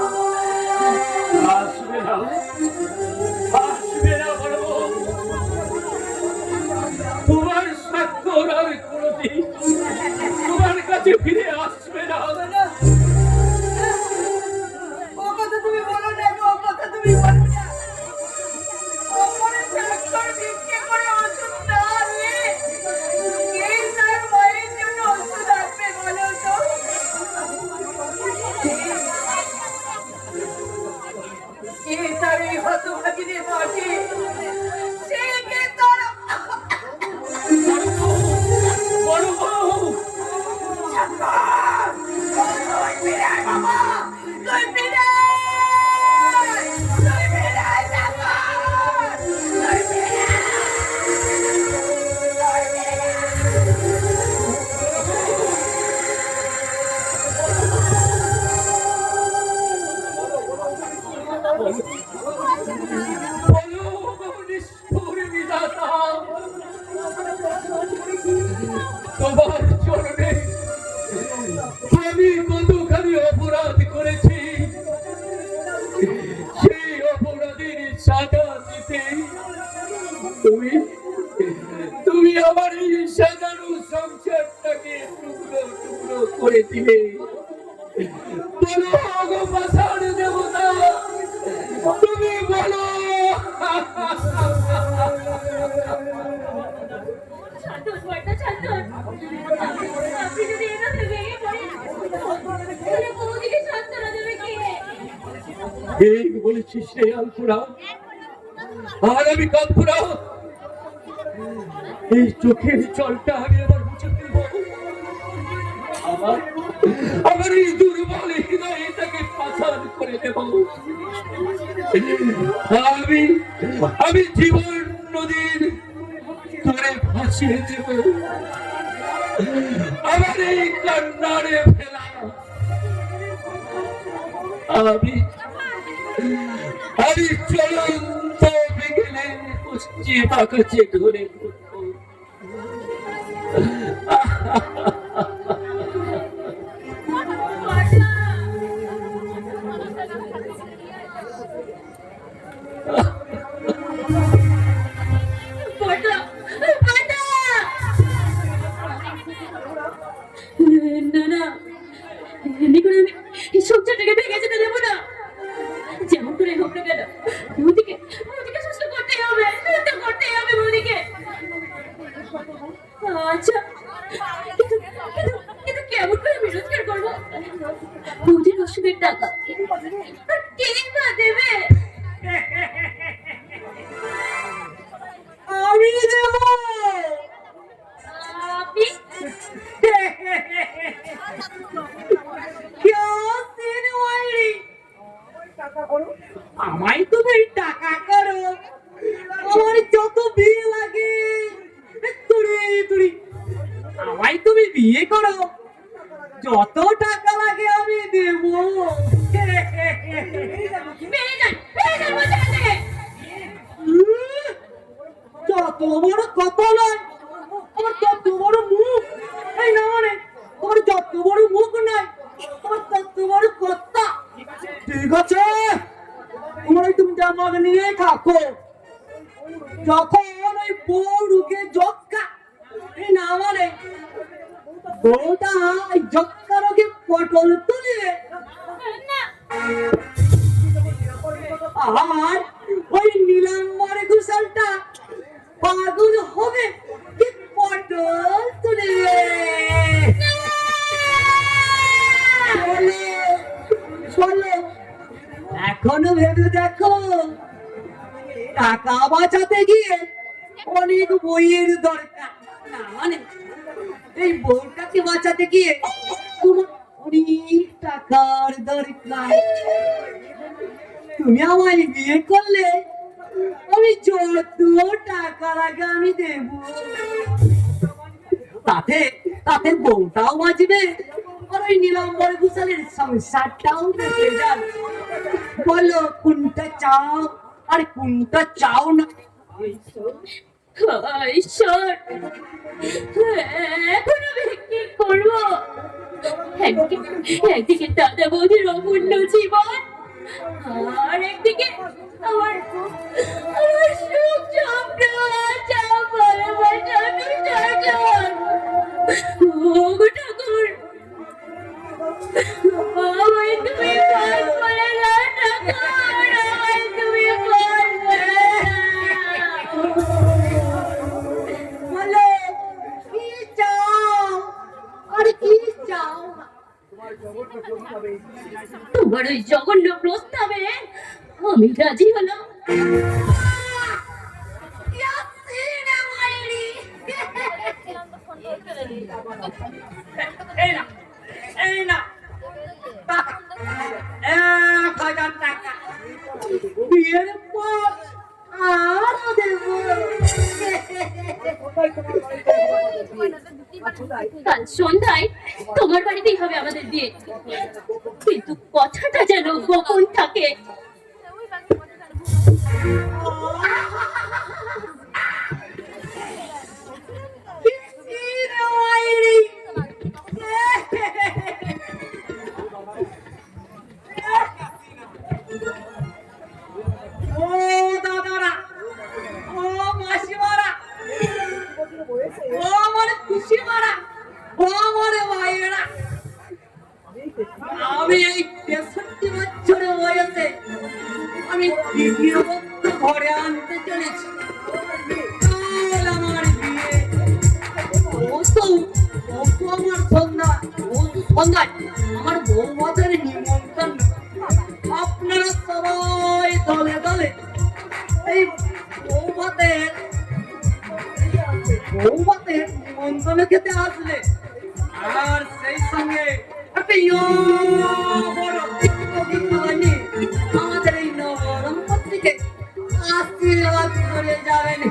আসবে না, আসবে না বড় বউ। তোমার স্বাক্ষর আর কোনোদিন তোমার কাছে ফিরে আসবে না। ও কথা তুমি বলো না গো, ও কথা তুমি বলো না। আমার সাক্ষর ভিক্ষে করে ওষুধ না আনলে কে তার মায়ের জন্য ওষুধ আনবে বলো তো? কে তার এই হতভাগিনী মাটি, সে কে তার বড় বউ, তুই ফিরে আয় বাবা, তুই ফিরে আয়, তুই ফিরে আয় বাবা, তুই ফিরে বলো নিষ্ঠুর বিধাতা, তোমার চরণে আমি কতখানি অপরাধ করেছি, সেই অপরাধের সাজা দিতে তুমি তুমি আমার এই সাজানো সংসারটাকে টুকরো টুকরো করে দিলে। বলো গো পাষাণ দেবতা, তুমি বলো। শান্তন, বড়টা শান্তন। আপনি যদি এভাবে ভেঙে পড়েন, তাহলে বৌদিকে সান্ত্বনা দেবে কে? এই বলেছিস রে আলপুরা, আর আমি কালপুরা। এই চোখের জলটা আমি আবার মুছে ফেলব। আমার এই দুর্বল হৃদয়টাকে পাষাণ করে দেব। আমি জীবন নদীর তোরে ভাসিয়ে দেব। আমার এই কান্নারে ফেলা আমি চলন্ত বিকেলে পশ্চিম আকাশে ধরে বড়টা, বড়টা! না না, এমনি করে আমি এই সংসারটাকে ভেঙে যেতে দেবো না। যেমন করে হোক না কেন, বৌদিকে সুস্থ করতেই হবে, সুস্থ করতেই হবে বৌদিকে। আচ্ছা, কিন্তু কিন্তু কিন্তু কেমন করে আমি রোজগার করবো বৌদির অসুখের টাকা? আর কে বা দেবে? আমি দেব। আপনি আমায় তুমি টাকা করো, আমার যত বিয়ে লাগে তুড়ি আমায় তুমি বিয়ে করো, যত টাকা লাগে আমি দেব। বেরিয়ে যান বলতে থেকে। যত বড় কত নয়, আমার তত বড় মুখ। এই না মানে তোমার যত বড় মুখ নয়, তোমার তত বড় কর্তা। ঠিক আছে, তোমার ওই তুমি আমাকে নিয়ে থাকো। যখন ওই বউ ঢুকে জক্কা, এই না মানে বউটা ওই জক্কা রোগে পটল তুলে আর ওই নীলাম্বরে ঘুষালটা পাগল হবে কি পটল তুলে। শোনো, এখনো ভেবে দেখো টাকা বাঁচাতে গিয়ে অনেক বইয়ের দরকার, না মানে এই বউটাকে বাঁচাতে গিয়ে তোমার অনেক টাকার দরকার। তুমি আমায় বিয়ে করলে আমি যত টাকা লাগে আমি দেব, তাতে তাতে বউটাও বাঁচবে আর ওই নীলাম্বর ঘোষালের সংসারটাও বেঁচে যাবে। বলো কোনটা চাও আর কোনটা চাও না? ঈশ্বর, এখন আমি কি করবো? একদিকে দাদা বৌদির অমূল্য জীবন, আর একদিকে আমার আমার সুখ স্বপ্ন আশা ভালোবাসা বিসর্জন। ওগো ঠাকুর, আমায় তুমি পার করে দাও ঠাকুর, আমায় তুমি পার করে দাও। বলো কি চাও আর কি চাও না? তোমার ওই জঘন্য প্রস্তাবে আমি রাজি হলাম। এই না, এই না টাকা, 1000 টাকা বিয়ের পর আরো দেব। কাল সন্ধ্যায় তোমার বাড়িতেই হবে আমাদের বিয়ে, কিন্তু কথাটা যেন গোপন থাকে। ও দাদারা, ও মাসিমারা, ও আমার খুশিমারা, ও আমার ভাইয়েরা, আমি এই 63 বছরের বয়সে আমি দ্বিতীয় বন্ধু ঘরে আনতে চলেছি। কাল আমার বিয়ে, ও তো আমার সন্ধ্যায় আমার বৌমাদের নিমন্ত্রণ। আপনারা সবাই দলে দলে এই বৌমাদের নিমন্ত্রণ খেতে আসলে, আর সেই সঙ্গে একটা বড় নিয়ে আমাদের এই নবদম্পতিকে আশীর্বাদ করে যাবেন।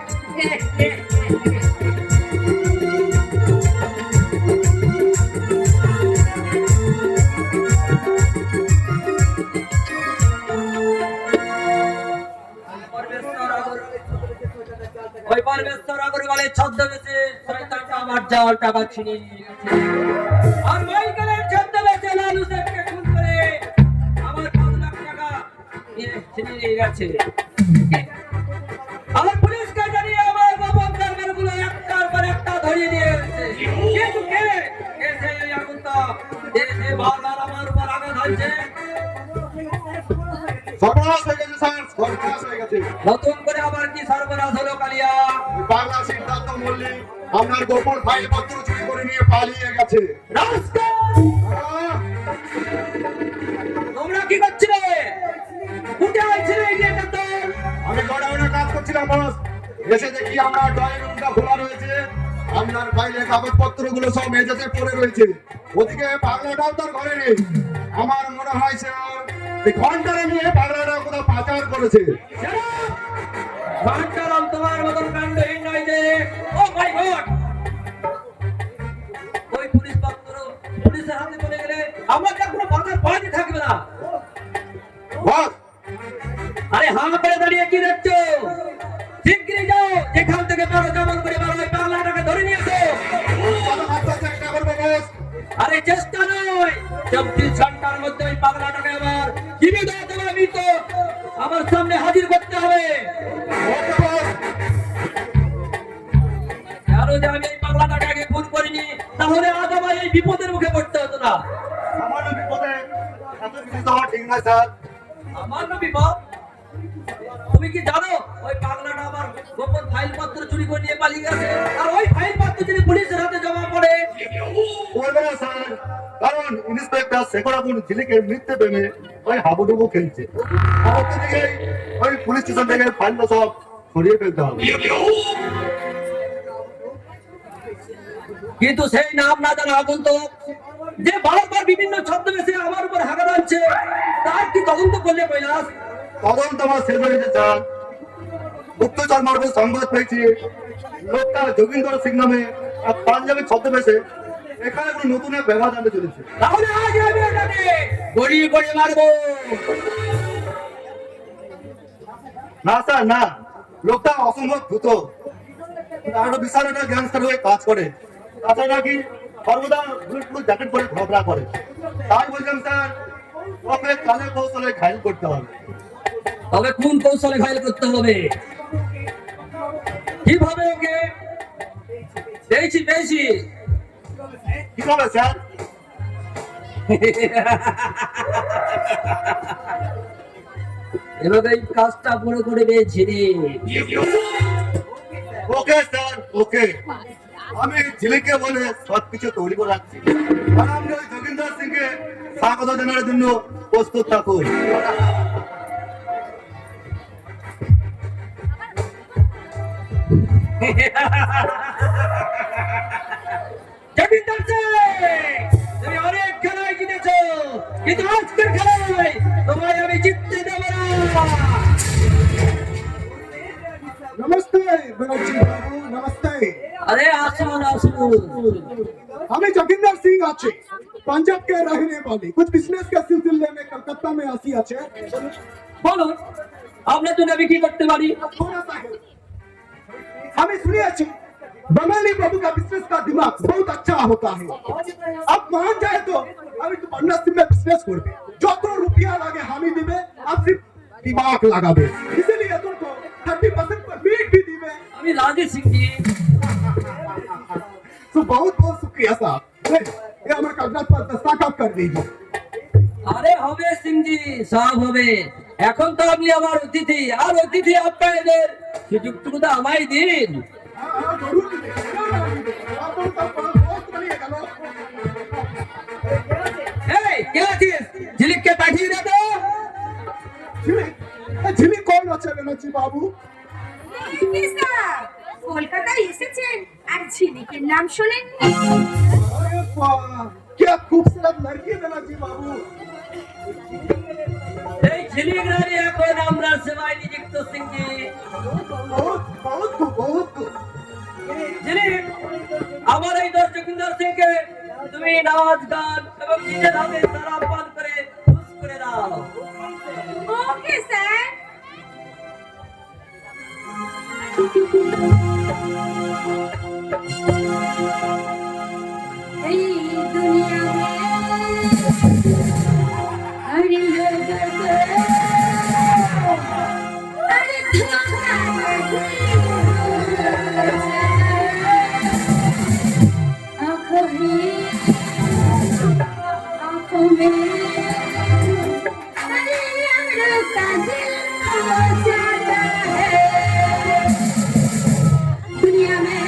ওই পরমেশ্বর আগরওয়ালে ছদ্মবেশে শয়তানটা আমার জাল টাকা ছিনিয়ে নিয়ে গেছে, আর মাইকেলের ছদ্মবেশে লালু শেখকে খুন করে আমার 5 লাখ টাকা ছিনিয়ে নিয়ে গেছে। আমার পুলিশকে জানিয়ে আমার গোপন দরবারগুলো একটার পর একটা ধরিয়ে নিয়ে গেছে। কিন্তু কে এসে এই আগুনটা দেশে বারবার আমার উপর আঘাত হচ্ছে। সর্বনাশ হয়ে গেছে স্যার, সর্বনাশ হয়ে গেছে। নতুন করে আবার কি সর্বনাশ হলো কালিয়া? বাংলা সিদ্ধান্ত মল্লিক আপনার গোপন ফাইল পত্র চুরি করে নিয়ে পালিয়ে গেছে। রাস্তা! আহ! তোমরা কি করছিলে? কোথায় ছিলে এই তো? আমি গোডাউনে কাজ করছিলাম বস, এসে দেখি আমার ড্রয়িং রুমটা খোলা রয়েছে, আপনার ফাইলে কাগজপত্র গুলো সব মেঝেতে পড়ে রয়েছে। ওদিকে পাগলাটাও তার ঘরে নেই। আমার মনে হয় স্যার এই ঘন্টারে নিয়ে পাগলাটা কোথাও পাচার করেছে। ঘন্টারাম তোমার মতন কাণ্ডহীন নয় যে। ও মাই গড! ওই পুলিশ পত্র পুলিশের হাতে পড়ে গেলে আমাকে কোনো বাধা পাওয়াতে থাকবে না। বস, আরে হাঁ করে দাঁড়িয়ে কি দেখছো? শিগগিরই যাও, যেখান থেকে পারো যেমন করে পারো ওই পাগলাটাকে ধরে নিয়ে এসো। কথা হাঁটতে চেষ্টা করবো বস। আরে চেষ্টা নয়, 24 ঘন্টার মধ্যে ওই পাগলাটাকে আবার জীবিত অথবা মৃত আমার সামনে হাজির করতে হবে। ওকে বস। আরো যে আমি এই পাগলাটাকে আগে খুন করিনি, তাহলে আজ আমার এই বিপদের মুখে পড়তে হতো না। সামান্য বিপদে এত কিছু তো হওয়া ঠিক নয় স্যার। আমার না বিপদ? তুমি কি জানো ওই পাগলাটা আমার গোপন ফাইল পত্র চুরি করে নিয়ে পালিয়ে গেছে, আর ওই ফাইল পত্র যদি পুলিশের হাতে জমা পড়ে? বলবে না স্যার, কারণ ইন্সপেক্টর শেখর আগুন ঝিলিকের মৃত্যু প্রেমে ওই হাবুডুবু খেলছে। খবরটা দিকে ওই পুলিশ স্টেশন থেকে ফাইলটা সব সরিয়ে ফেলতে হবে। কিন্তু সেই নাম না জানা আগন্তুক যে বারবার বিভিন্ন ছদ্মবেশে আমার উপর হাগা দিচ্ছে, তার কি তদন্ত করলে কৈলাস? তদন্ত আমার শেষ হয়েছে স্যার। গুপ্তচর মারফত সংবাদ পেয়েছি লোকটা যোগিন্দর সিং নামে এক পাঞ্জাবি ছদ্মবেশে এখানে কোনো নতুন এক ব্যবহার জানতে চলেছে। তাহলে আজ আমি এটাকে গড়িয়ে গড়িয়ে মারবো। না স্যার না, লোকটা অসম্ভব দ্রুত, আরো বিশাল একটা গ্যাংস্টার হয়ে কাজ করে। তাছাড়া নাকি সর্বদা বুলেটপ্রুফ জ্যাকেট পরে ঘোরাফেরা করে। তাই বলছিলাম স্যার, ওকে কালে কৌশলে ঘায়ল করতে হবে। তবে কোন কৌশলে ঘায়ল করতে হবে? কিভাবে ওকে? পেয়েছি কি হবে স্যার? এভাবে এই কাজটা পুরো করে পেয়েছি রে। ওকে স্যার, ওকে। আমি ঝিলিককে বলে সবকিছু তৈরি করে রাখছি, আর আপনি ওই যোগিন্দর সিংকে স্বাগত জানানোর জন্য প্রস্তুত থাকুন। যোগিন্দর সিং, তুমি অনেক খেলায় জিতেছো, কিন্তু আজকের খেলায় তোমায় আমি জিততে দেবো না। नमस्ते बनर्जी बाबू, नमस्ते। अरे আসুন। हमें जोगिंदर सिंह आचे पंजाब के रहने वाले, कुछ बिजनेस के सिलसिले में कलकत्ता में आसी आचे। বলুন আপনার জন্য আমি কি করতে পারি? थोड़ा सा है, हमें सुनिए अच्छे, बंगाली बाबू का बिजनेस का दिमाग बहुत अच्छा होता है। अब मान जाए तो हमें तो पार्टनरशिप में बिजनेस करबे, जो तो रुपया लगे हमें दिबे, आप सिर्फ दिमाग लगाबे। इसीलिए तुमको 30% पर मीट भी दिबे। আমি রাজি সিং জি। तो बहुत बहुत शुक्रिया साहब, ये हमारे कागजात पर दस्तखत कर दीजिए। আরে হবে সিংজি, সব হবে। এখন তো আপনি আমার অতিথি, আর অতিথি আপ্যায়নের সুযোগটুকু তো আমায় দিন। हाँ, हाँ, जरूर दीजिए, आप लोग तो बहुत बनिएगा ना। এই কে আছিস? ঝিলিককে পাঠিয়ে দে তো। ঝিলি কোন আছে বেনাচি বাবু? কলকাতায় এসেছেন আর ঝিলিকের নাম শোনেননি? अरे वाह, क्या खूबसूरत लड़की बेनाची बाबू। এই ঝিলিক রানী এখন আমরা সেবায় নিযুক্ত সিংজি। बहुत बहुत बहुत खूब। ঝিলিক, আমার এই দোস্ত যোগিন্দর সিংকে তুমি নাচ গান এবং নিজের হাতে শরাব পান করে খুশ করে দাও। Okay sir. এই দুনিয়া हर जगह अरे धोखा आँखों में अरे अमर का दिल हो जाता है दुनिया में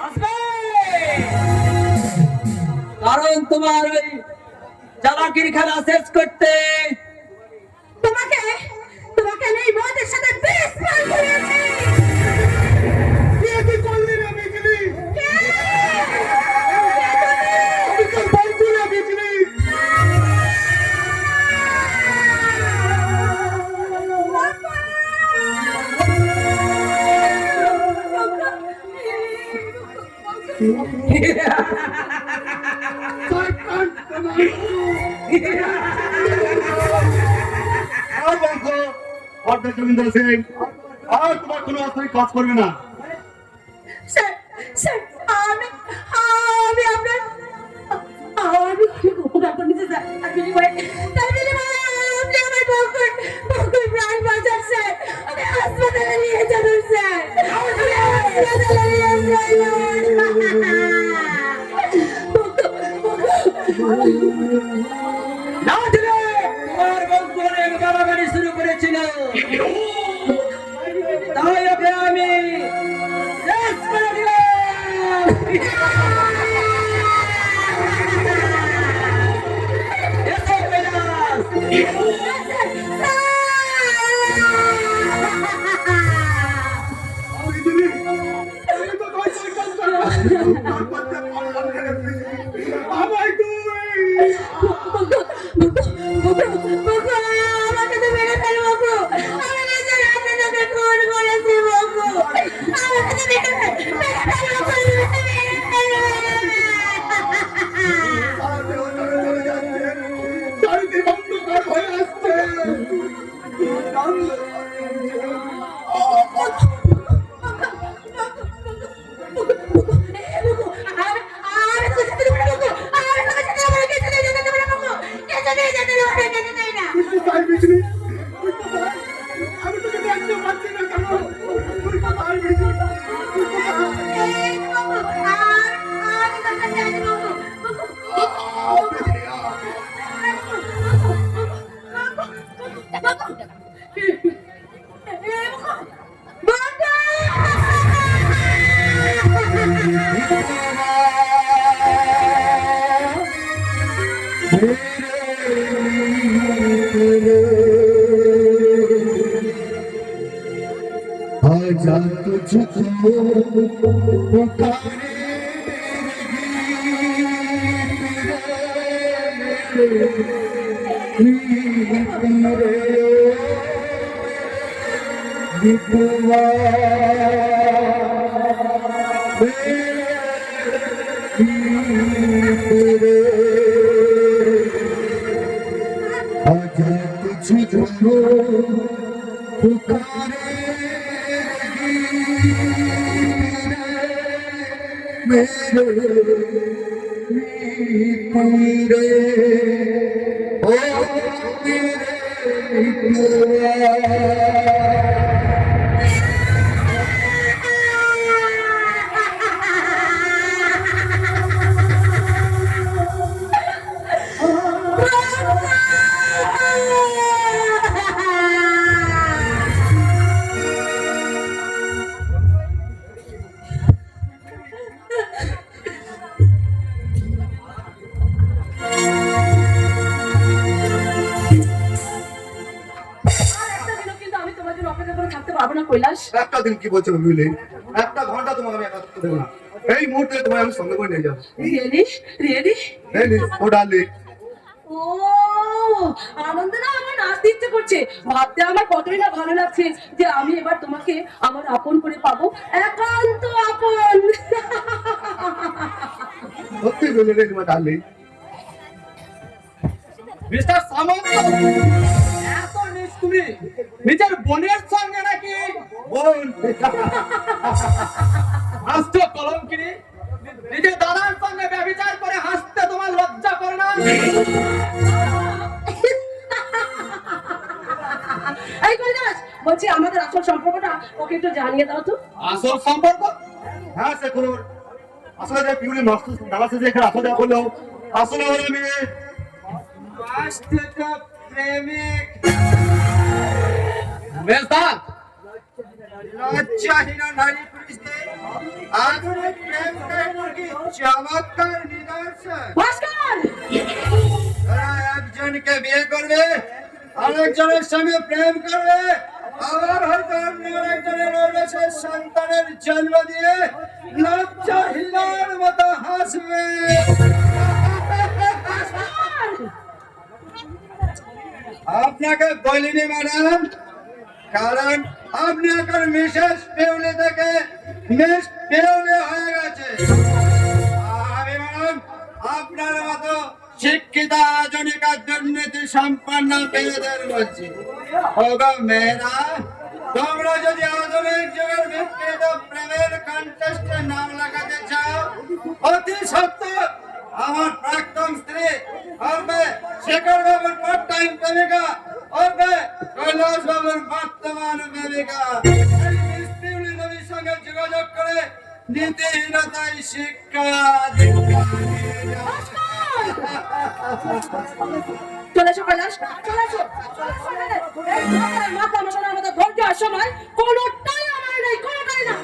আসবে, কারণ তোমার ওই চালাকির খেলা শেষ করতে তোমাকে তোমাকে আমি এই মদের সাথে বেশ প্ল্যান করেছি। কে কি করলি রে বিজলি? কে? আমি তোর বন্ধু রে বিজলি। শয়তান তোমার আর বংশ অর্ধেক জমিদার সিং আর তোমার কোনো অস্থায়ী কাজ করবে না। স্যার স্যার আমি আপনার আমি অনেক উপকার করেছি স্যার। আপনি আমার বকুর প্রাণ বাঁচান স্যার। আমি হাসপাতালে নিয়ে যাবেন স্যার। আমি হাসপাতালে নিয়ে না দিলে তোমার বন্ধু অনেক গালাগালি শুরু করেছিল, তাই ওকে আমি শেষ করে দিলাম। এসো কৈলাস। বিজলি আমি তো তোর শয়তান তোর করতে পারলাম না রে বিজলি। আমায় তুই আমাকে তো মেরে ফেলো বকু। আমি নিজের হাতে তোকে খুন করেছি বকু। আমাকে তো মেরে ফেলো বকু। চলে যাচ্ছে, চারিদিকে অন্ধকার হয়ে আসছে। তুই কোথায় বিজলি? তুই কোথায়? আমি তোকে দেখতে পাচ্ছি না কেন? তুই কোথায় বিজলি? তুই কোথায়? বিজলি, आजा तुझको पुकारे आजा तुझको पुकारे मेरे पूरे ओ কৈলাস একটা দিন কি বলছো বুঝলি? একটা ঘন্টা তোমাকে আমি একা থাকতে দেবো না। এই মুহূর্তে তোমায় আমি সঙ্গে করে নিয়ে যাবো। রিয়েলি রিয়েলি এই নে, ও ডালি ও আনন্দ না আমার নাচতে ইচ্ছে করছে। ভাবতে আমার কতই না ভালো লাগছে যে আমি এবার তোমাকে আমার আপন করে পাবো, একান্ত আপন। সত্যি বলে রে তোমার ডালি। মিস্টার সামন্ত, এত নিষ্ঠুরি নিজের বোনের সঙ্গে নাকি বোন হাসছো কলঙ্কিনী? নিজের দাদার সঙ্গে ব্যভিচার করে হাসতে তোমার লজ্জা করে না? এই কৈলাস বলছি আমাদের আসল সম্পর্কটা ওকে একটু জানিয়ে দাও তো। আসল সম্পর্ক? হ্যাঁ সে করুন। আসলে যে পিউরি মাস্টার দাঁড়াচ্ছে যে এখানে আসা দেওয়া করলেও আসলে ওরা মেয়ে প্রেমিক মেজদান, লজ্জাহীন নারী পুরুষদের আধুনিক প্রেম কি চমৎকার নিদর্শন। ভাস্কর! তারা একজনকে বিয়ে করবে, আরেকজনের সঙ্গে প্রেম করবে, আবার হয়তো অন্য একজনের ঔরসে সন্তানের জন্ম দিয়ে লজ্জাহীনের মতো হাসবে। আপনাকে বলিনি ম্যাডাম, কারণ আপনি এখন মিসেস পিউলি থেকে মিস পিউলি হয়ে গেছে। আমি ম্যাডাম আপনার মতো শিক্ষিত আধুনিক দুর্নীতি সম্পন্ন মেয়েদের বলছি, ওগো মেয়েরা, তোমরা যদি আধুনিক যুগের বিকৃত প্রেমের কন্টেস্টে নাম লাগাতে চাও, অতি সত্তর আমার প্রাক্তন স্ত্রী হবে শেখর বাবুর পার্ট টাইম প্রেমিকা, হবে কৈলাস বাবুর বর্তমান প্রেমিকা। এই মিস পিউলি দেবীর সঙ্গে যোগাযোগ করে নীতিহীনতায় শিক্ষা দীক্ষা দিয়ে যাও। চলে এসো কৈলাস, চলে এসো। এই মাথা মশানোর মতো ধৈর্য আর সময় কোনোটাই আমার নেই, কোনোটাই না।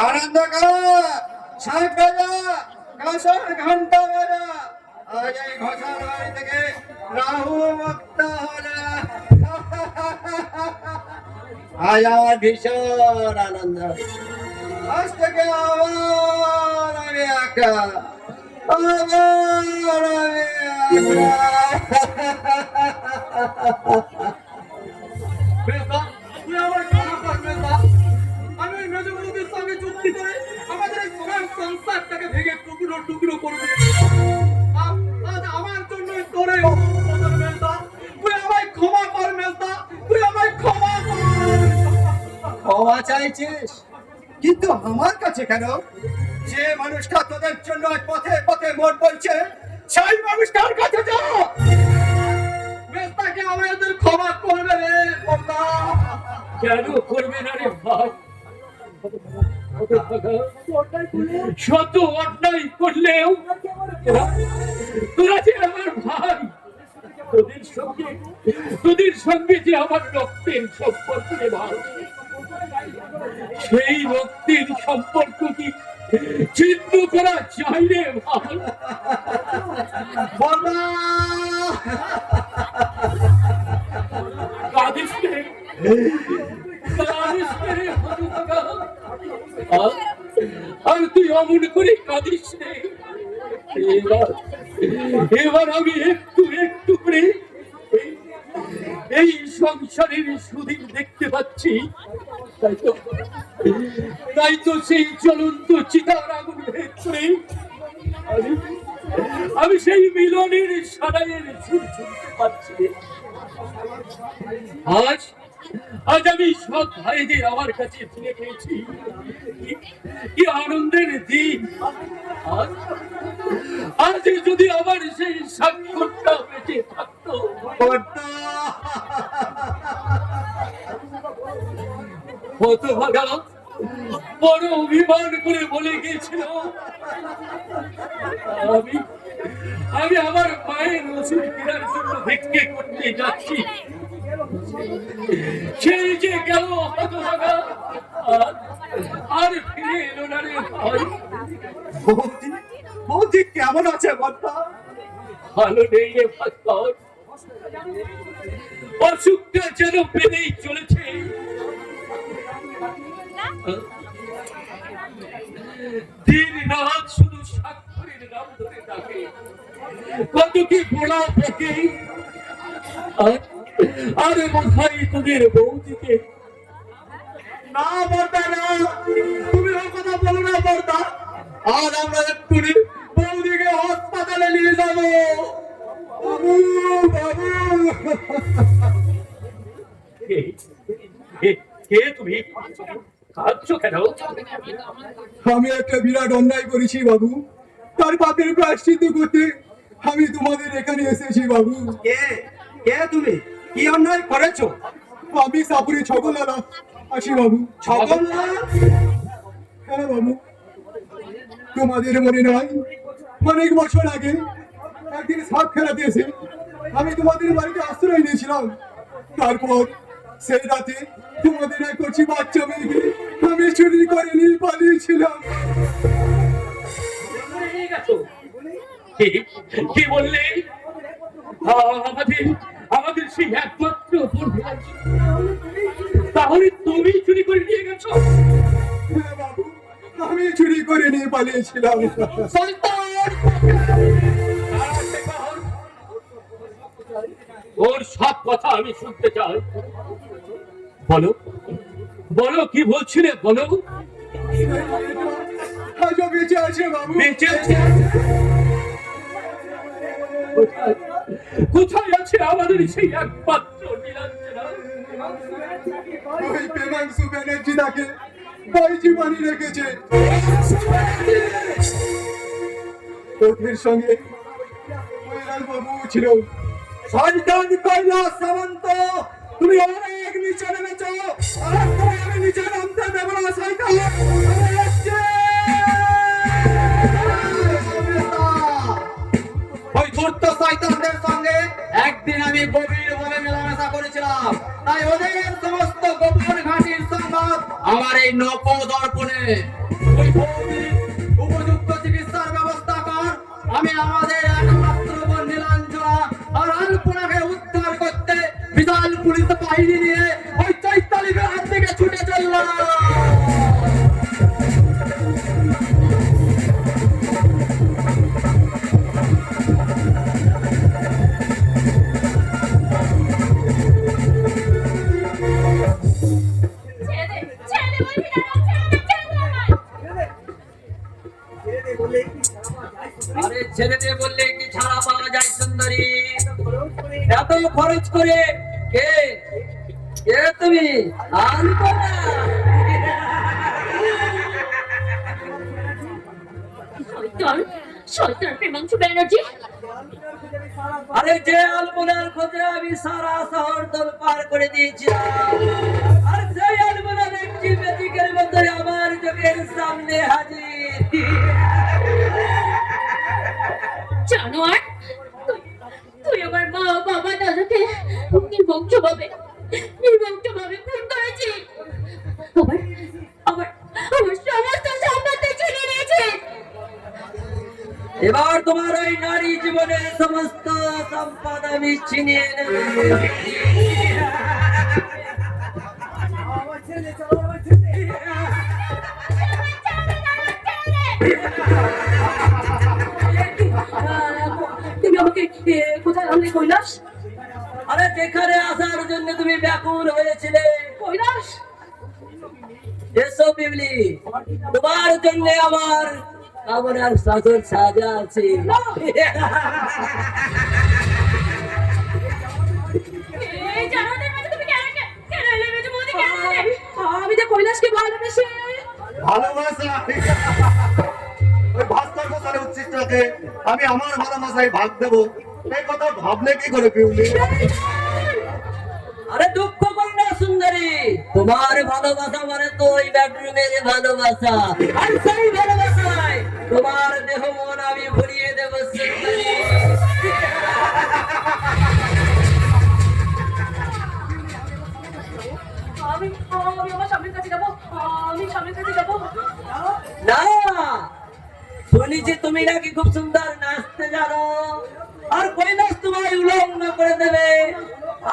আনন্দ করো, শাঁখ বাজা, কাঁসার ঘন্টা বাজা, আজ এই ঘোষার বাড়ি থেকে রাহু মুক্ত হলো। আজ আমার ভীষণ আনন্দ, আজ থেকে আবার আমি একা, আবার আমি একা। মেজদা, তুই আমার ক্ষমা কর মেজদা। আমি ওই মেজবুদের সঙ্গে চুক্তি করে আমাদের এই সোনার সংসারটাকে ভেঙে টুকরো টুকরো করবে। আজ আমার জন্য তোরে অপমান মেজদা। তুই আমায় ক্ষমা কর মেজদা, তুই আমায় ক্ষমা কর। ক্ষমা চাইছিস, কিন্তু আমার কাছে কেন? যে মানুষটা তোদের জন্য আজ পথে পথে মোট বলছে, সেই মানুষটার কাছে যা। মেজদাকে আমাদের ক্ষমা করবে রে বর্দা। কেন করবে না রে ভাই? শত অন্যায় করলেও তোরা যে আমার ভাই, তোদের সঙ্গে যে আমার রক্তের সম্পর্ক রে ভাই, সেই রক্তের সম্পর্ক কি ছিন্ন করা চাই রে ভাই? কাঁদিস রে, কাঁদিস রে হতভাগা। আর তুই অমন করে কাঁদিস রে। এবার আমি একটু একটু করে এই সংসারের সুদিন দেখতে পাচ্ছি। তাই তো সেই জ্বলন্ত চিতার আগুন ভেদ করে আমি সেই মিলনের সারাইয়ের সুর শুনতে পাচ্ছি। আজ আমি সব ভাইদের আমার কাছে ফিরে পেয়েছি। কি আনন্দের দিন! আজ যদি আমার সেই স্বাক্ষরটা বেঁচে থাকতো। হতভাগা বড় অভিমান করে বলে গিয়েছিল, আমি আমার মায়ের ওষুধ কেনার জন্য ভিক্ষে করতে যাচ্ছি। সেই যে গেল হতভাগা, আর ফিরে এলো না রে ভাই। বৌদি কেমন আছে বর্তা? ভালো নেই রে ভাস্কর, অসুখটা যেন বেড়েই চলেছে। দিন রাত শুধু স্বাক্ষরের নাম ধরে থাকে, কত কি গোড়া থাকে। আর মাথায় তোদের বৌদিকে। না বর্দা না, তুমি ওর কথা বলো না বর্দা। আজ আমরা এক্ষুনি বৌদিকে হাসপাতালে নিয়ে যাবো। বাবু, বাবু, কে তুমি? কাঁদছো কেন? আমি একটা বিরাট অন্যায় করেছি বাবু, তার পাপের প্রায়শ্চিত্ত করতে আমি তোমাদের এখানে এসেছি বাবু। কে কে তুমি? কি অন্যায় করেছো? আমি সাপুরে ছগলালা আসি বাবু। ছগনলাল? হ্যাঁ বাবু, তোমাদের মনে নাই অনেক বছর আগে একদিন সাপ খেলাতে এসে আমি তোমাদের বাড়িতে আশ্রয় নিয়েছিলাম। তারপর সেই রাতে তোমাদের এক কচি বাচ্চা মেয়েকে আমি চুরি করে নিয়ে পালিয়েছিলাম। নিয়ে গেছো? কি বললে? আমাদের আমাদের সেই একমাত্র বোন, তাহলে তুমি চুরি করে নিয়ে গেছো? হ্যাঁ বাবু, আমি চুরি করে নিয়ে পালিয়েছিলাম। ওর সব কথা আমি শুনতে চাই। বলো বলো, কি বলছিলে বলো। আজও বেঁচে আছে বাবু। বেঁচে আছে? কোথায় আছে আমাদের সেই একমাত্র নীলাঞ্জনা? ওই প্রেমাংশু ব্যানার্জি তাকে বাইজি বানিয়ে রেখেছে। ওদের সঙ্গে কৈলাস বাবু ছিল। শয়তান কৈলাস সামন্ত, তুমি অনেক নিচে নেমেছো, আর তোমায় আমি নিচে নামতে দেব না শয়তান। আমি আসছি। ওই ধূর্ত শয়তানদের সঙ্গে একদিন আমি গভীরভাবে মেলামেশা করেছিলাম, তাই ওদের সমস্ত গোপন ঘাঁটির সংবাদ আমার এই নবদর্পণে। ওই বৌদির উপযুক্ত চিকিৎসার ব্যবস্থা কর। আমি আমাদের একমাত্র বোন নীলাঞ্জনা আর আলপনাকে উদ্ধার করতে বিশাল পুলিশ বাহিনী নিয়ে ওই চৈতালির হাত থেকে ছুটে চললাম। ছেড়ে দে, ছেড়ে দে বলছি না, ছেড়ে দে আমায়। আরে ছেড়ে দে বললে কি ছাড়া পাওয়া যায় সুন্দরী? এত খরচ করে কে কে তুমি? আলপনা? শয়তান, শয়তান প্রেমাংশু ব্যানার্জি। আরে যে আলপনার খোঁজে আমি সারা শহর তোলপাড় করে দিয়েছিলাম, আর সেই আলপনা দেখছি বেদিকের মধ্যে আমার চোখের সামনে হাজির। জানোয়ার, তুই আমার মা বাবা দাদাকে নির্বংশভাবে খুন করেছিস। আমার আমার আমার সমস্ত সম্পত্তি ছিনিয়ে নিয়েছিস। এবার তোমার ওই নারী জীবনের সমস্ত সম্পদ আমি ছিনিয়ে নেব। তুমি আমাকে কোথায় আনলে কৈলাস? আরে যেখানে আসার জন্য তুমি ব্যাকুল হয়েছিলে, কৈলাস, এসো বিবলি, তোমার জন্য আমার কামনার সাজর সাজা আছে। এই জানোয়ারের মাঝে তুমি কেন এলে মেজো বৌদি, কেন এলে? আমি যে কৈলাসকে ভালোবেসে ভালোবাসা ওই ভাস্কর গোসালের উচ্ছিষ্টকে আমি আমার ভালোবাসায় ভাগ দেবো, এই কথা ভাবলে কি করে পিউলি? আরে দুঃখ করো না সুন্দরী, তোমার ভালোবাসা মানে তো ওই বেডরুমের ভালোবাসা, আর সেই ভালোবাসায় তোমার দেহ মন আমি ভরিয়ে দেব সুন্দরী। আমি আমার স্বামীর কাছে যাবো, আমি স্বামীর কাছে যাবো। না, শুনেছি তুমি নাকি খুব সুন্দর নাচতে জানো, আর কৈলাস তোমায় উলঙ্গ করে দেবে,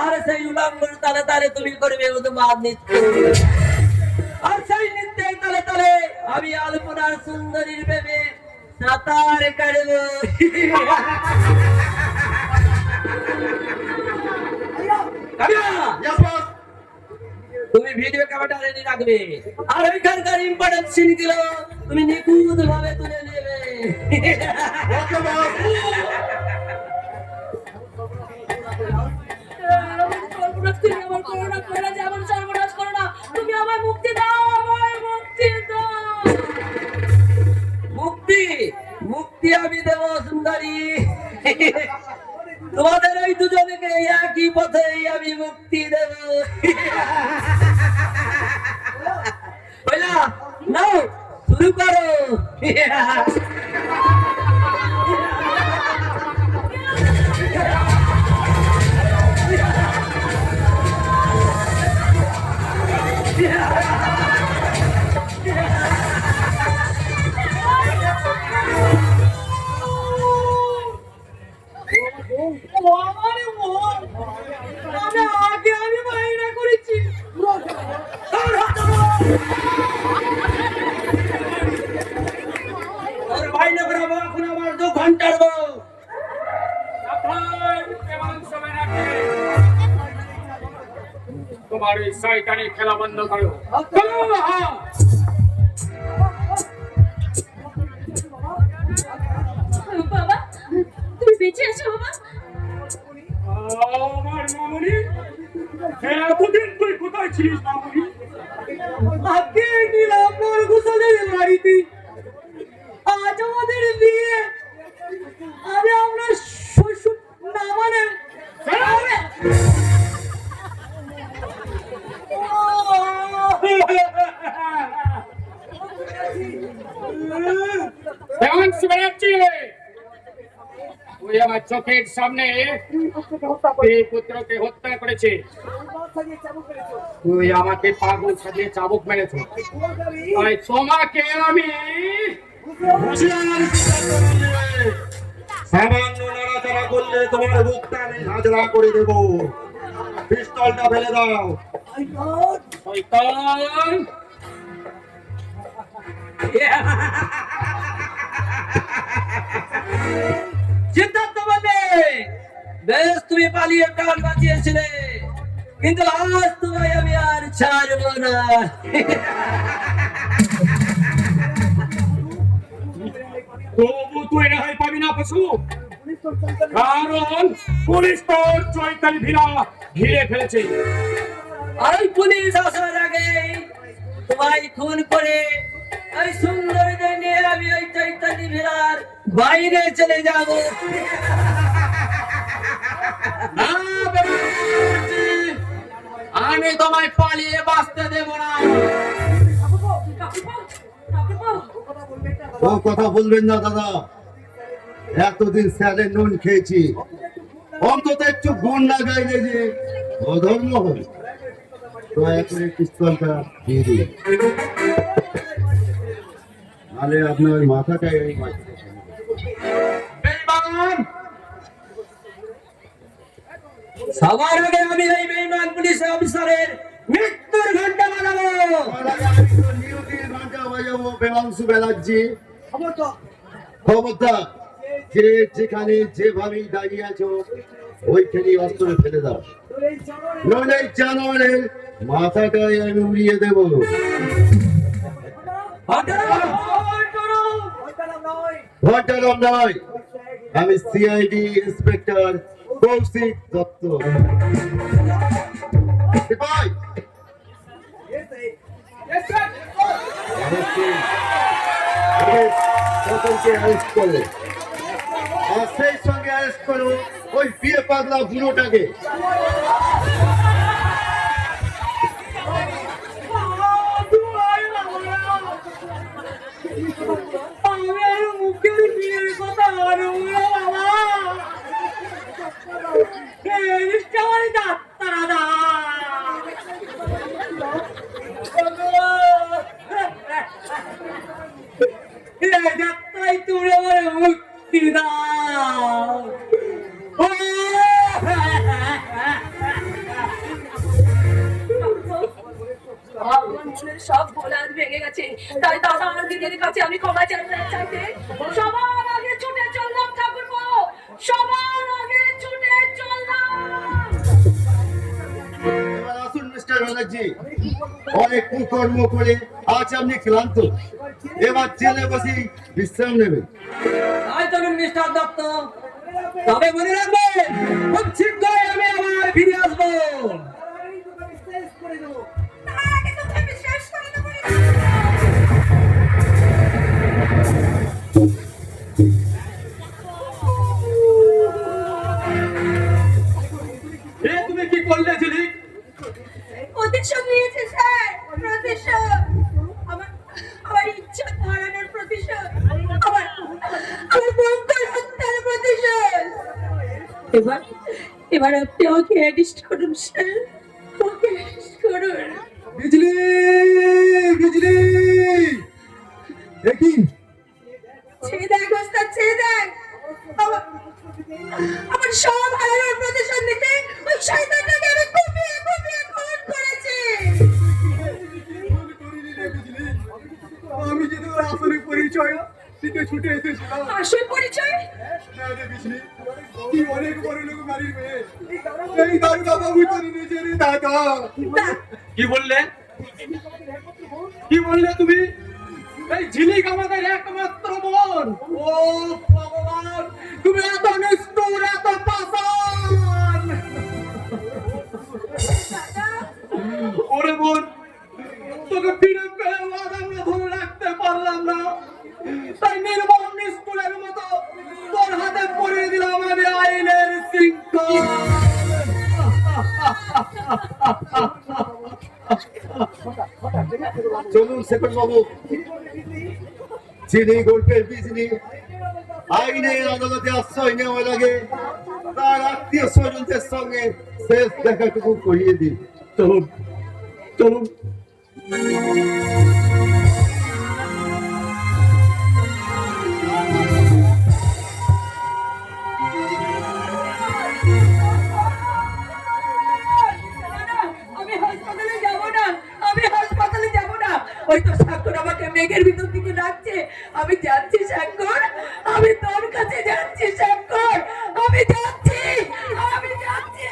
আর সেই উলঙ্গের তালে তালে তুমি করবে উদ্মাদ নৃত্য, আর সেই নৃত্যের তালে তালে আমি আলপনার সুন্দরীর প্রেমে সাঁতার কাটব। তুমি ভিডিও ক্যামেরাটা রেডি রাখবে, আর ওইখানকার ইম্পর্টেন্ট সিন গুলো তুমি নিখুঁত ভাবে তুলে নেবে। সর্বনাশ তুমি আমার করো না, কৈলাস আমার সর্বনাশ করো না, তুমি আমার মুক্তি দাও, আমার মুক্তি দাও। মুক্তি মুক্তি আমি দেব সুন্দরী, তোমাদের ওই দুজনকে একই পথে আমি মুক্তি দেব। নাও শুরু করো। তোর ভাই না করাবো এখন আমার 2 ঘন্টার বউ। তোমার এই শয়তানি খেলা বন্ধ করো। চলো, হ্যাঁ। বাবা তুমি বেঁচে আছো বাবা? আমার মামুনি, এতদিন তুই কোথায় ছিলিস মামুনি? আজকে নিলাম মোর গোসালের বাড়িতে, আজ আমাদের বিয়ে। আরে আমরা শ্বশুর না মানে কেমন শুনেছি? তুই আমার চোখের সামনে এই পুত্রকে হত্যা করেছে। তুই আমাকে পাগল সাজিয়ে চাবুক মেরেছ। তাই তোমাকে আমি সামান্য নাড়াচাড়া করলে তোমার বুকটা আমি ঝাঁঝরা করে দেবো। পিস্তলটা ফেলে দাও। শয়তান! সিদ্ধার্থ বলে, বেশ তুমি পালিয়ে প্রাণ বাঁচিয়েছিলে, কিন্তু আজ তোমায় আমি আর ছাড়বো না। তবু তুই রেহাই পাবি না পশু, কারণ পুলিশ তোর চৈতালি ভিড়া ঘিরে ফেলেছে। আর ওই পুলিশ আসার আগে তোমায় খুন করে ওই সুন্দরীদের নিয়ে আমি ওই চৈতালি ভিড়ার বাইরে চলে যাব। না, বেরোচ্ছি। আমি তোমায় পালিয়ে বাঁচতে দেব না। ও কথা বলবেন না দাদা, এতদিন স্যারের নুন খেয়েছি, অন্তত একটু গুণ না গাইলে যে অধর্ম হবে। দয়া করে পিস্তলটা দিয়ে দিন, নাহলে আপনার মাথাটাই বেঈমান! সবার আগে আমি এই বেঈমান পুলিশ অফিসারের মৃত্যুর ঘন্টা বাজাবো। নিউটির ঘন্টা বাজাবো। বেমাংশু ব্যানার্জি, খবরদার, যে যেখানে যেভাবে দাঁড়িয়ে আছো ওইখানে অস্ত্র ফেলে দাও, নইলে জানোয়ারের মাথাটাই আমি উড়িয়ে দেবো। ঘন্টারাম নয়, আমি সিআইডি ইন্সপেক্টর কৌশিক দত্ত। সিপাই, সকলকে অ্যারেস্ট করো, আর সেই সঙ্গে অ্যারেস্ট করো ওই বিয়ে পাগলা বুড়োটাকে। আমি আর মুখের বিয়ের কথা আনবো না বাবা। এই জিনিসটা আমার যাত্রা দা। এই যাত্রায় তুমি আমার মুক্তি দাও। সব ভোলান ভেঙে গেছে, তাই দাদা আমার দিদির কাছে আমি ক্ষমা চাইতে সবার আগে ছুটে চললাম ঠাকুরপো, সবার আগে ছুটে চললাম। এবার আসুন মিস্টার ব্যানার্জি, অনেক কুকর্ম করে আজ আপনি ক্লান্ত, এবার জেলে বসে বিশ্রাম নেবেন। তাই চলুন মিস্টার দত্ত, তবে মনে রাখবেন খুব শীঘ্রই আমি আবার ফিরে আসবো। তুমি কি করলে ঝিলিক? প্রতিশোধ নিয়েছে স্যার, প্রতিশোধ। আমার ইচ্ছা হারানোর প্রতিশোধ, আমার বন্ধুর হত্যার প্রতিশোধ। এবার আপনি ওকে অ্যারেস্ট করুন স্যার, ওকে অ্যারেস্ট করুন। বিজলি, বিজলি, দেখি ছেড়ে দেখ ওস্তাদ, ছেড়ে দেখ। আমার সব হারানোর প্রতিশোধ নিতে ওই শয়তানটাকে আমি কুপিয়ে কুপিয়ে খুন করেছি। ছুটে এসেছিলাম। আসল পরিচয়? না দেখিসনি, কি অনেক বড় লোক বাড়ির মেয়ে। এই দারোগা বাবু তোর নিজেরই দাদা। কি বললে? কি বললে তুমি? এই ঝিলিক আমাদের একমাত্র বোন। ও ভগবান, তুমি এত নিষ্ঠুর, এত পাষাণ। ওরে বোন, তোকে ফিরে পেয়ে আমরা ধরে রাখতে পারলাম না, তাই নির্মম নিষ্ঠুরের মতো তোর হাতে পরিয়ে দিলাম আমি আইনের শৃঙ্খল। চলুন শেখর বাবু, যিনি গল্পের বিজনি আইনের আদালতে আশ্রয় নেওয়া লাগে তার আত্মীয় স্বজনদের সঙ্গে শেষ দেখাটুকু করিয়ে দিন। চলুন চলুন। আমি হাসপাতালে যাব না, আমি হাসপাতালে যাব না। ওই তো স্বাক্ষর আমাকে মেঘের ভিতর থেকে ডাকছে। আমি যাচ্ছি স্বাক্ষর, আমি তোর কাছে যাচ্ছি স্বাক্ষর, আমি যাচ্ছি, আমি যাচ্ছি।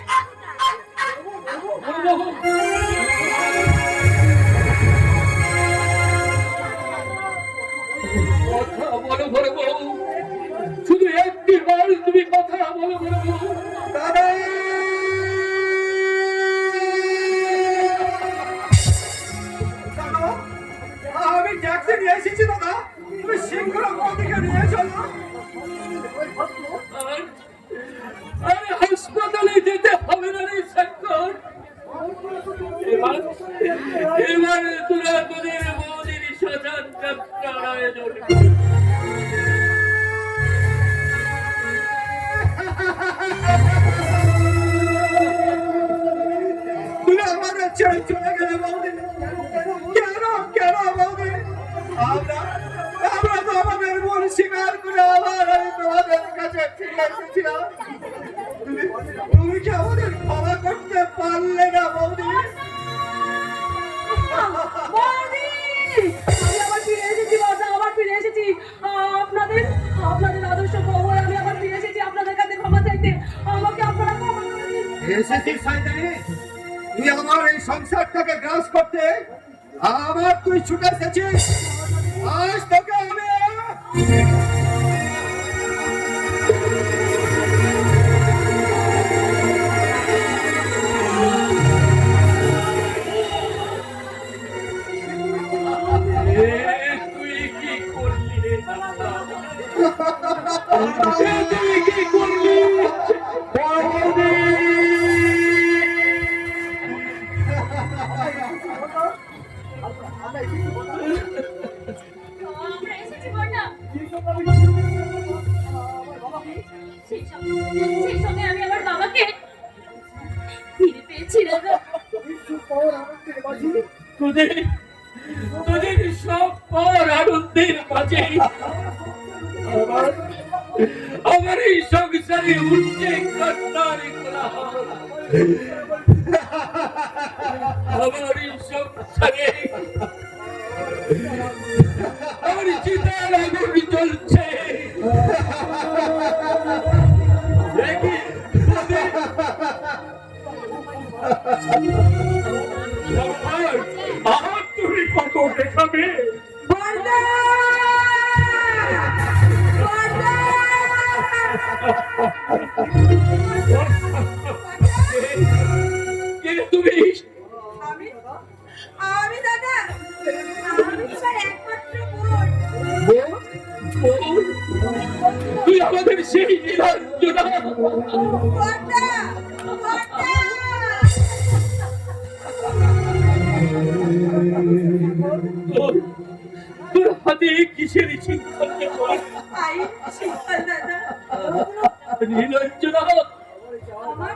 কথা বলো বড় বউ, শুধু একটি বার তুমি কথা বলো বড় বউ। দাদা! দাদা, আমি ট্যাক্সি নিয়ে এসেছি দাদা, তুমি শীঘ্র আমার দিকে নিয়ে চলো। আরে হাসপাতালে যেতে হবে না রে স্বাক্ষর। এবার তোরা তোদের বৌদির শ্মশান যাত্রার আয়োজন কর। তুমি আমাদের ছেড়ে চলে গেলে বৌদি, কেন কেন বৌদি? আমরা আমরা তো আমাদের মন স্বীকার করে আবার আমি তোমাদের কাছে ফিরে এসেছিলাম। তুমি কি আমাদের ক্ষমা করতে পারলে না বৌদি? বৌদি! আমি আবার ফিরে এসেছি বাবা, আবার ফিরে এসেছি। আপনাদের আপনাদের আদর্শ বউ হয়ে আমি আবার ফিরে এসেছি আপনাদের কাছে ক্ষমা চাইতে। আমাকে আপনারা ক্ষমা করে দিন। এসেছিস শয়তানি, তুই আমার এই সংসারটাকে গ্রাস করতে, আবার তুই ছুটে এসেছিস। আজ তোকে আমি তুই কি করলি রে দাদা? তুই কি করলি? আমরা এসেছি বড়দা। সেই সঙ্গে আমি আমার বাবাকে ফিরে পেয়েছি দাদা। তোদের তোদের সব পর আনন্দের মাঝে আমার এই সংসারে উঠছে কান্নার কোলাহল। আমার এই সংসারে আমার চিতার আগুন জ্বলছে। দেখি আমার তুমি কত দেখাবে? বড়দা! বড়দা! কে তুমি? আমি আমি দাদা, আমি তোমার একমাত্র বোন। তুই আমাদের সেই নীলাঞ্জনা। বড়দা! বড়দা! তোর হাতে কিসের শিক্ষা? আই শিক্ষা দাদা। নীলাঞ্জনা, আমার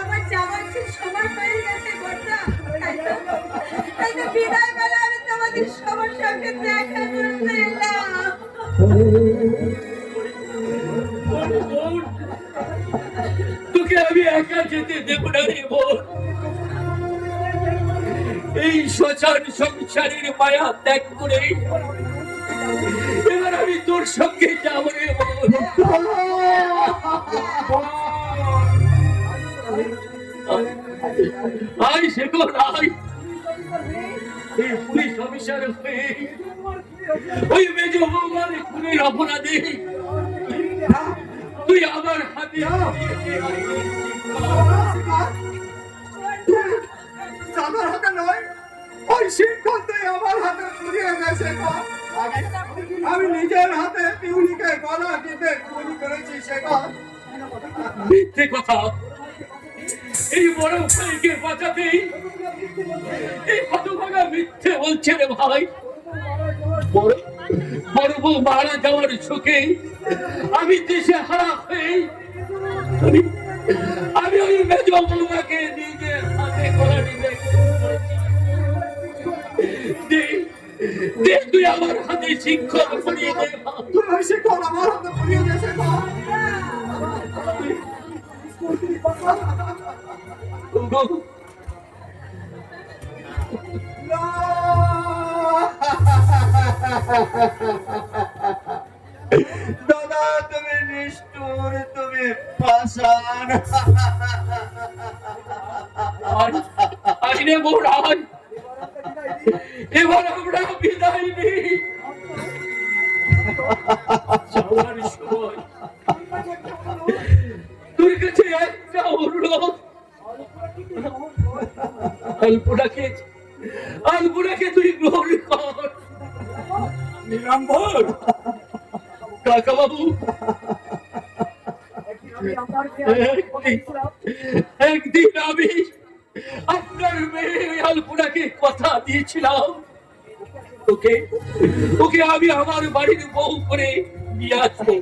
আমার যাওয়ার ঠিক সময় হয়ে গেছে বড়দা। তাই তো বিদায় বেলা আমি তোমাদের সবার সঙ্গে দেখা করতে এলাম। তোকে আমি একা যেতে দেব না রে বোন। এই শ্মশান সংসারের মায়া ত্যাগ করে এবার আমি তোর সঙ্গে যাবো রে আয় শেখর আয় এই পুলিশ অফিসার হয়ে ওই মেজ বৌমার খুনের অপরাধে তুই আমার হাতে আমার হাতে নয়, ওই শিক্ষকদের আমার হাতে তুলিয়ে গেছে। আমি নিজের হাতে পিউলিকে গলা দিতে গুলি করেছি। শেখর, মিথ্যে কথা। এই বড় ভাইকে বাঁচাতেই এই হতভাগা মিথ্যে বলছে রে ভাই। বড় বউ মারা যাওয়ার শোকে আমি দেশে হারা হয়ে আমি ওই মেজ বৌমাকে নিজের হাতে গলা দিতে দে তুই আমার হাতে শিক্ষক পড়িয়ে দে। তুই ওই শিক্ষক আমার হাতে তুলিয়ে গেছে। দাদা তুমি নিষ্ঠুর, তুমি পাষাণ। আইনে বোড়াই এবার আমরা বিদায় নিই। যাওয়ার সময় তোর কাছে একটা অনুরোধ, আলপনাকে তুই গ্রহণ কর। নিলাম্বর কাকা বাবু, একদিন আমি আপনার মেয়ে আলপনাকে কথা দিয়েছিলাম ওকে আমি আমার বাড়ির বউ করে নিয়ে আসবো,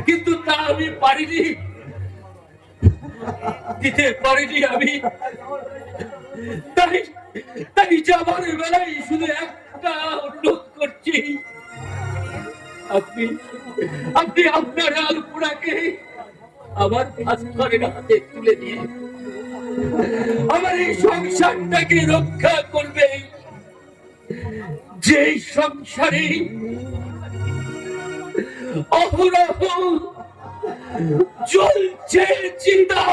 কিন্তু তা আমি পারিনি, দিতে পারিনি আমি। তাই যাবার বেলায় শুধু একটা অনুরোধ করছি, আপনি আপনার আলপনাকে আমার ভাস্করের হাতে তুলে দিয়ে আমার এই সংসারটাকে রক্ষা করবে, যে সংসারে অহরহ জ্বলছে চিতা।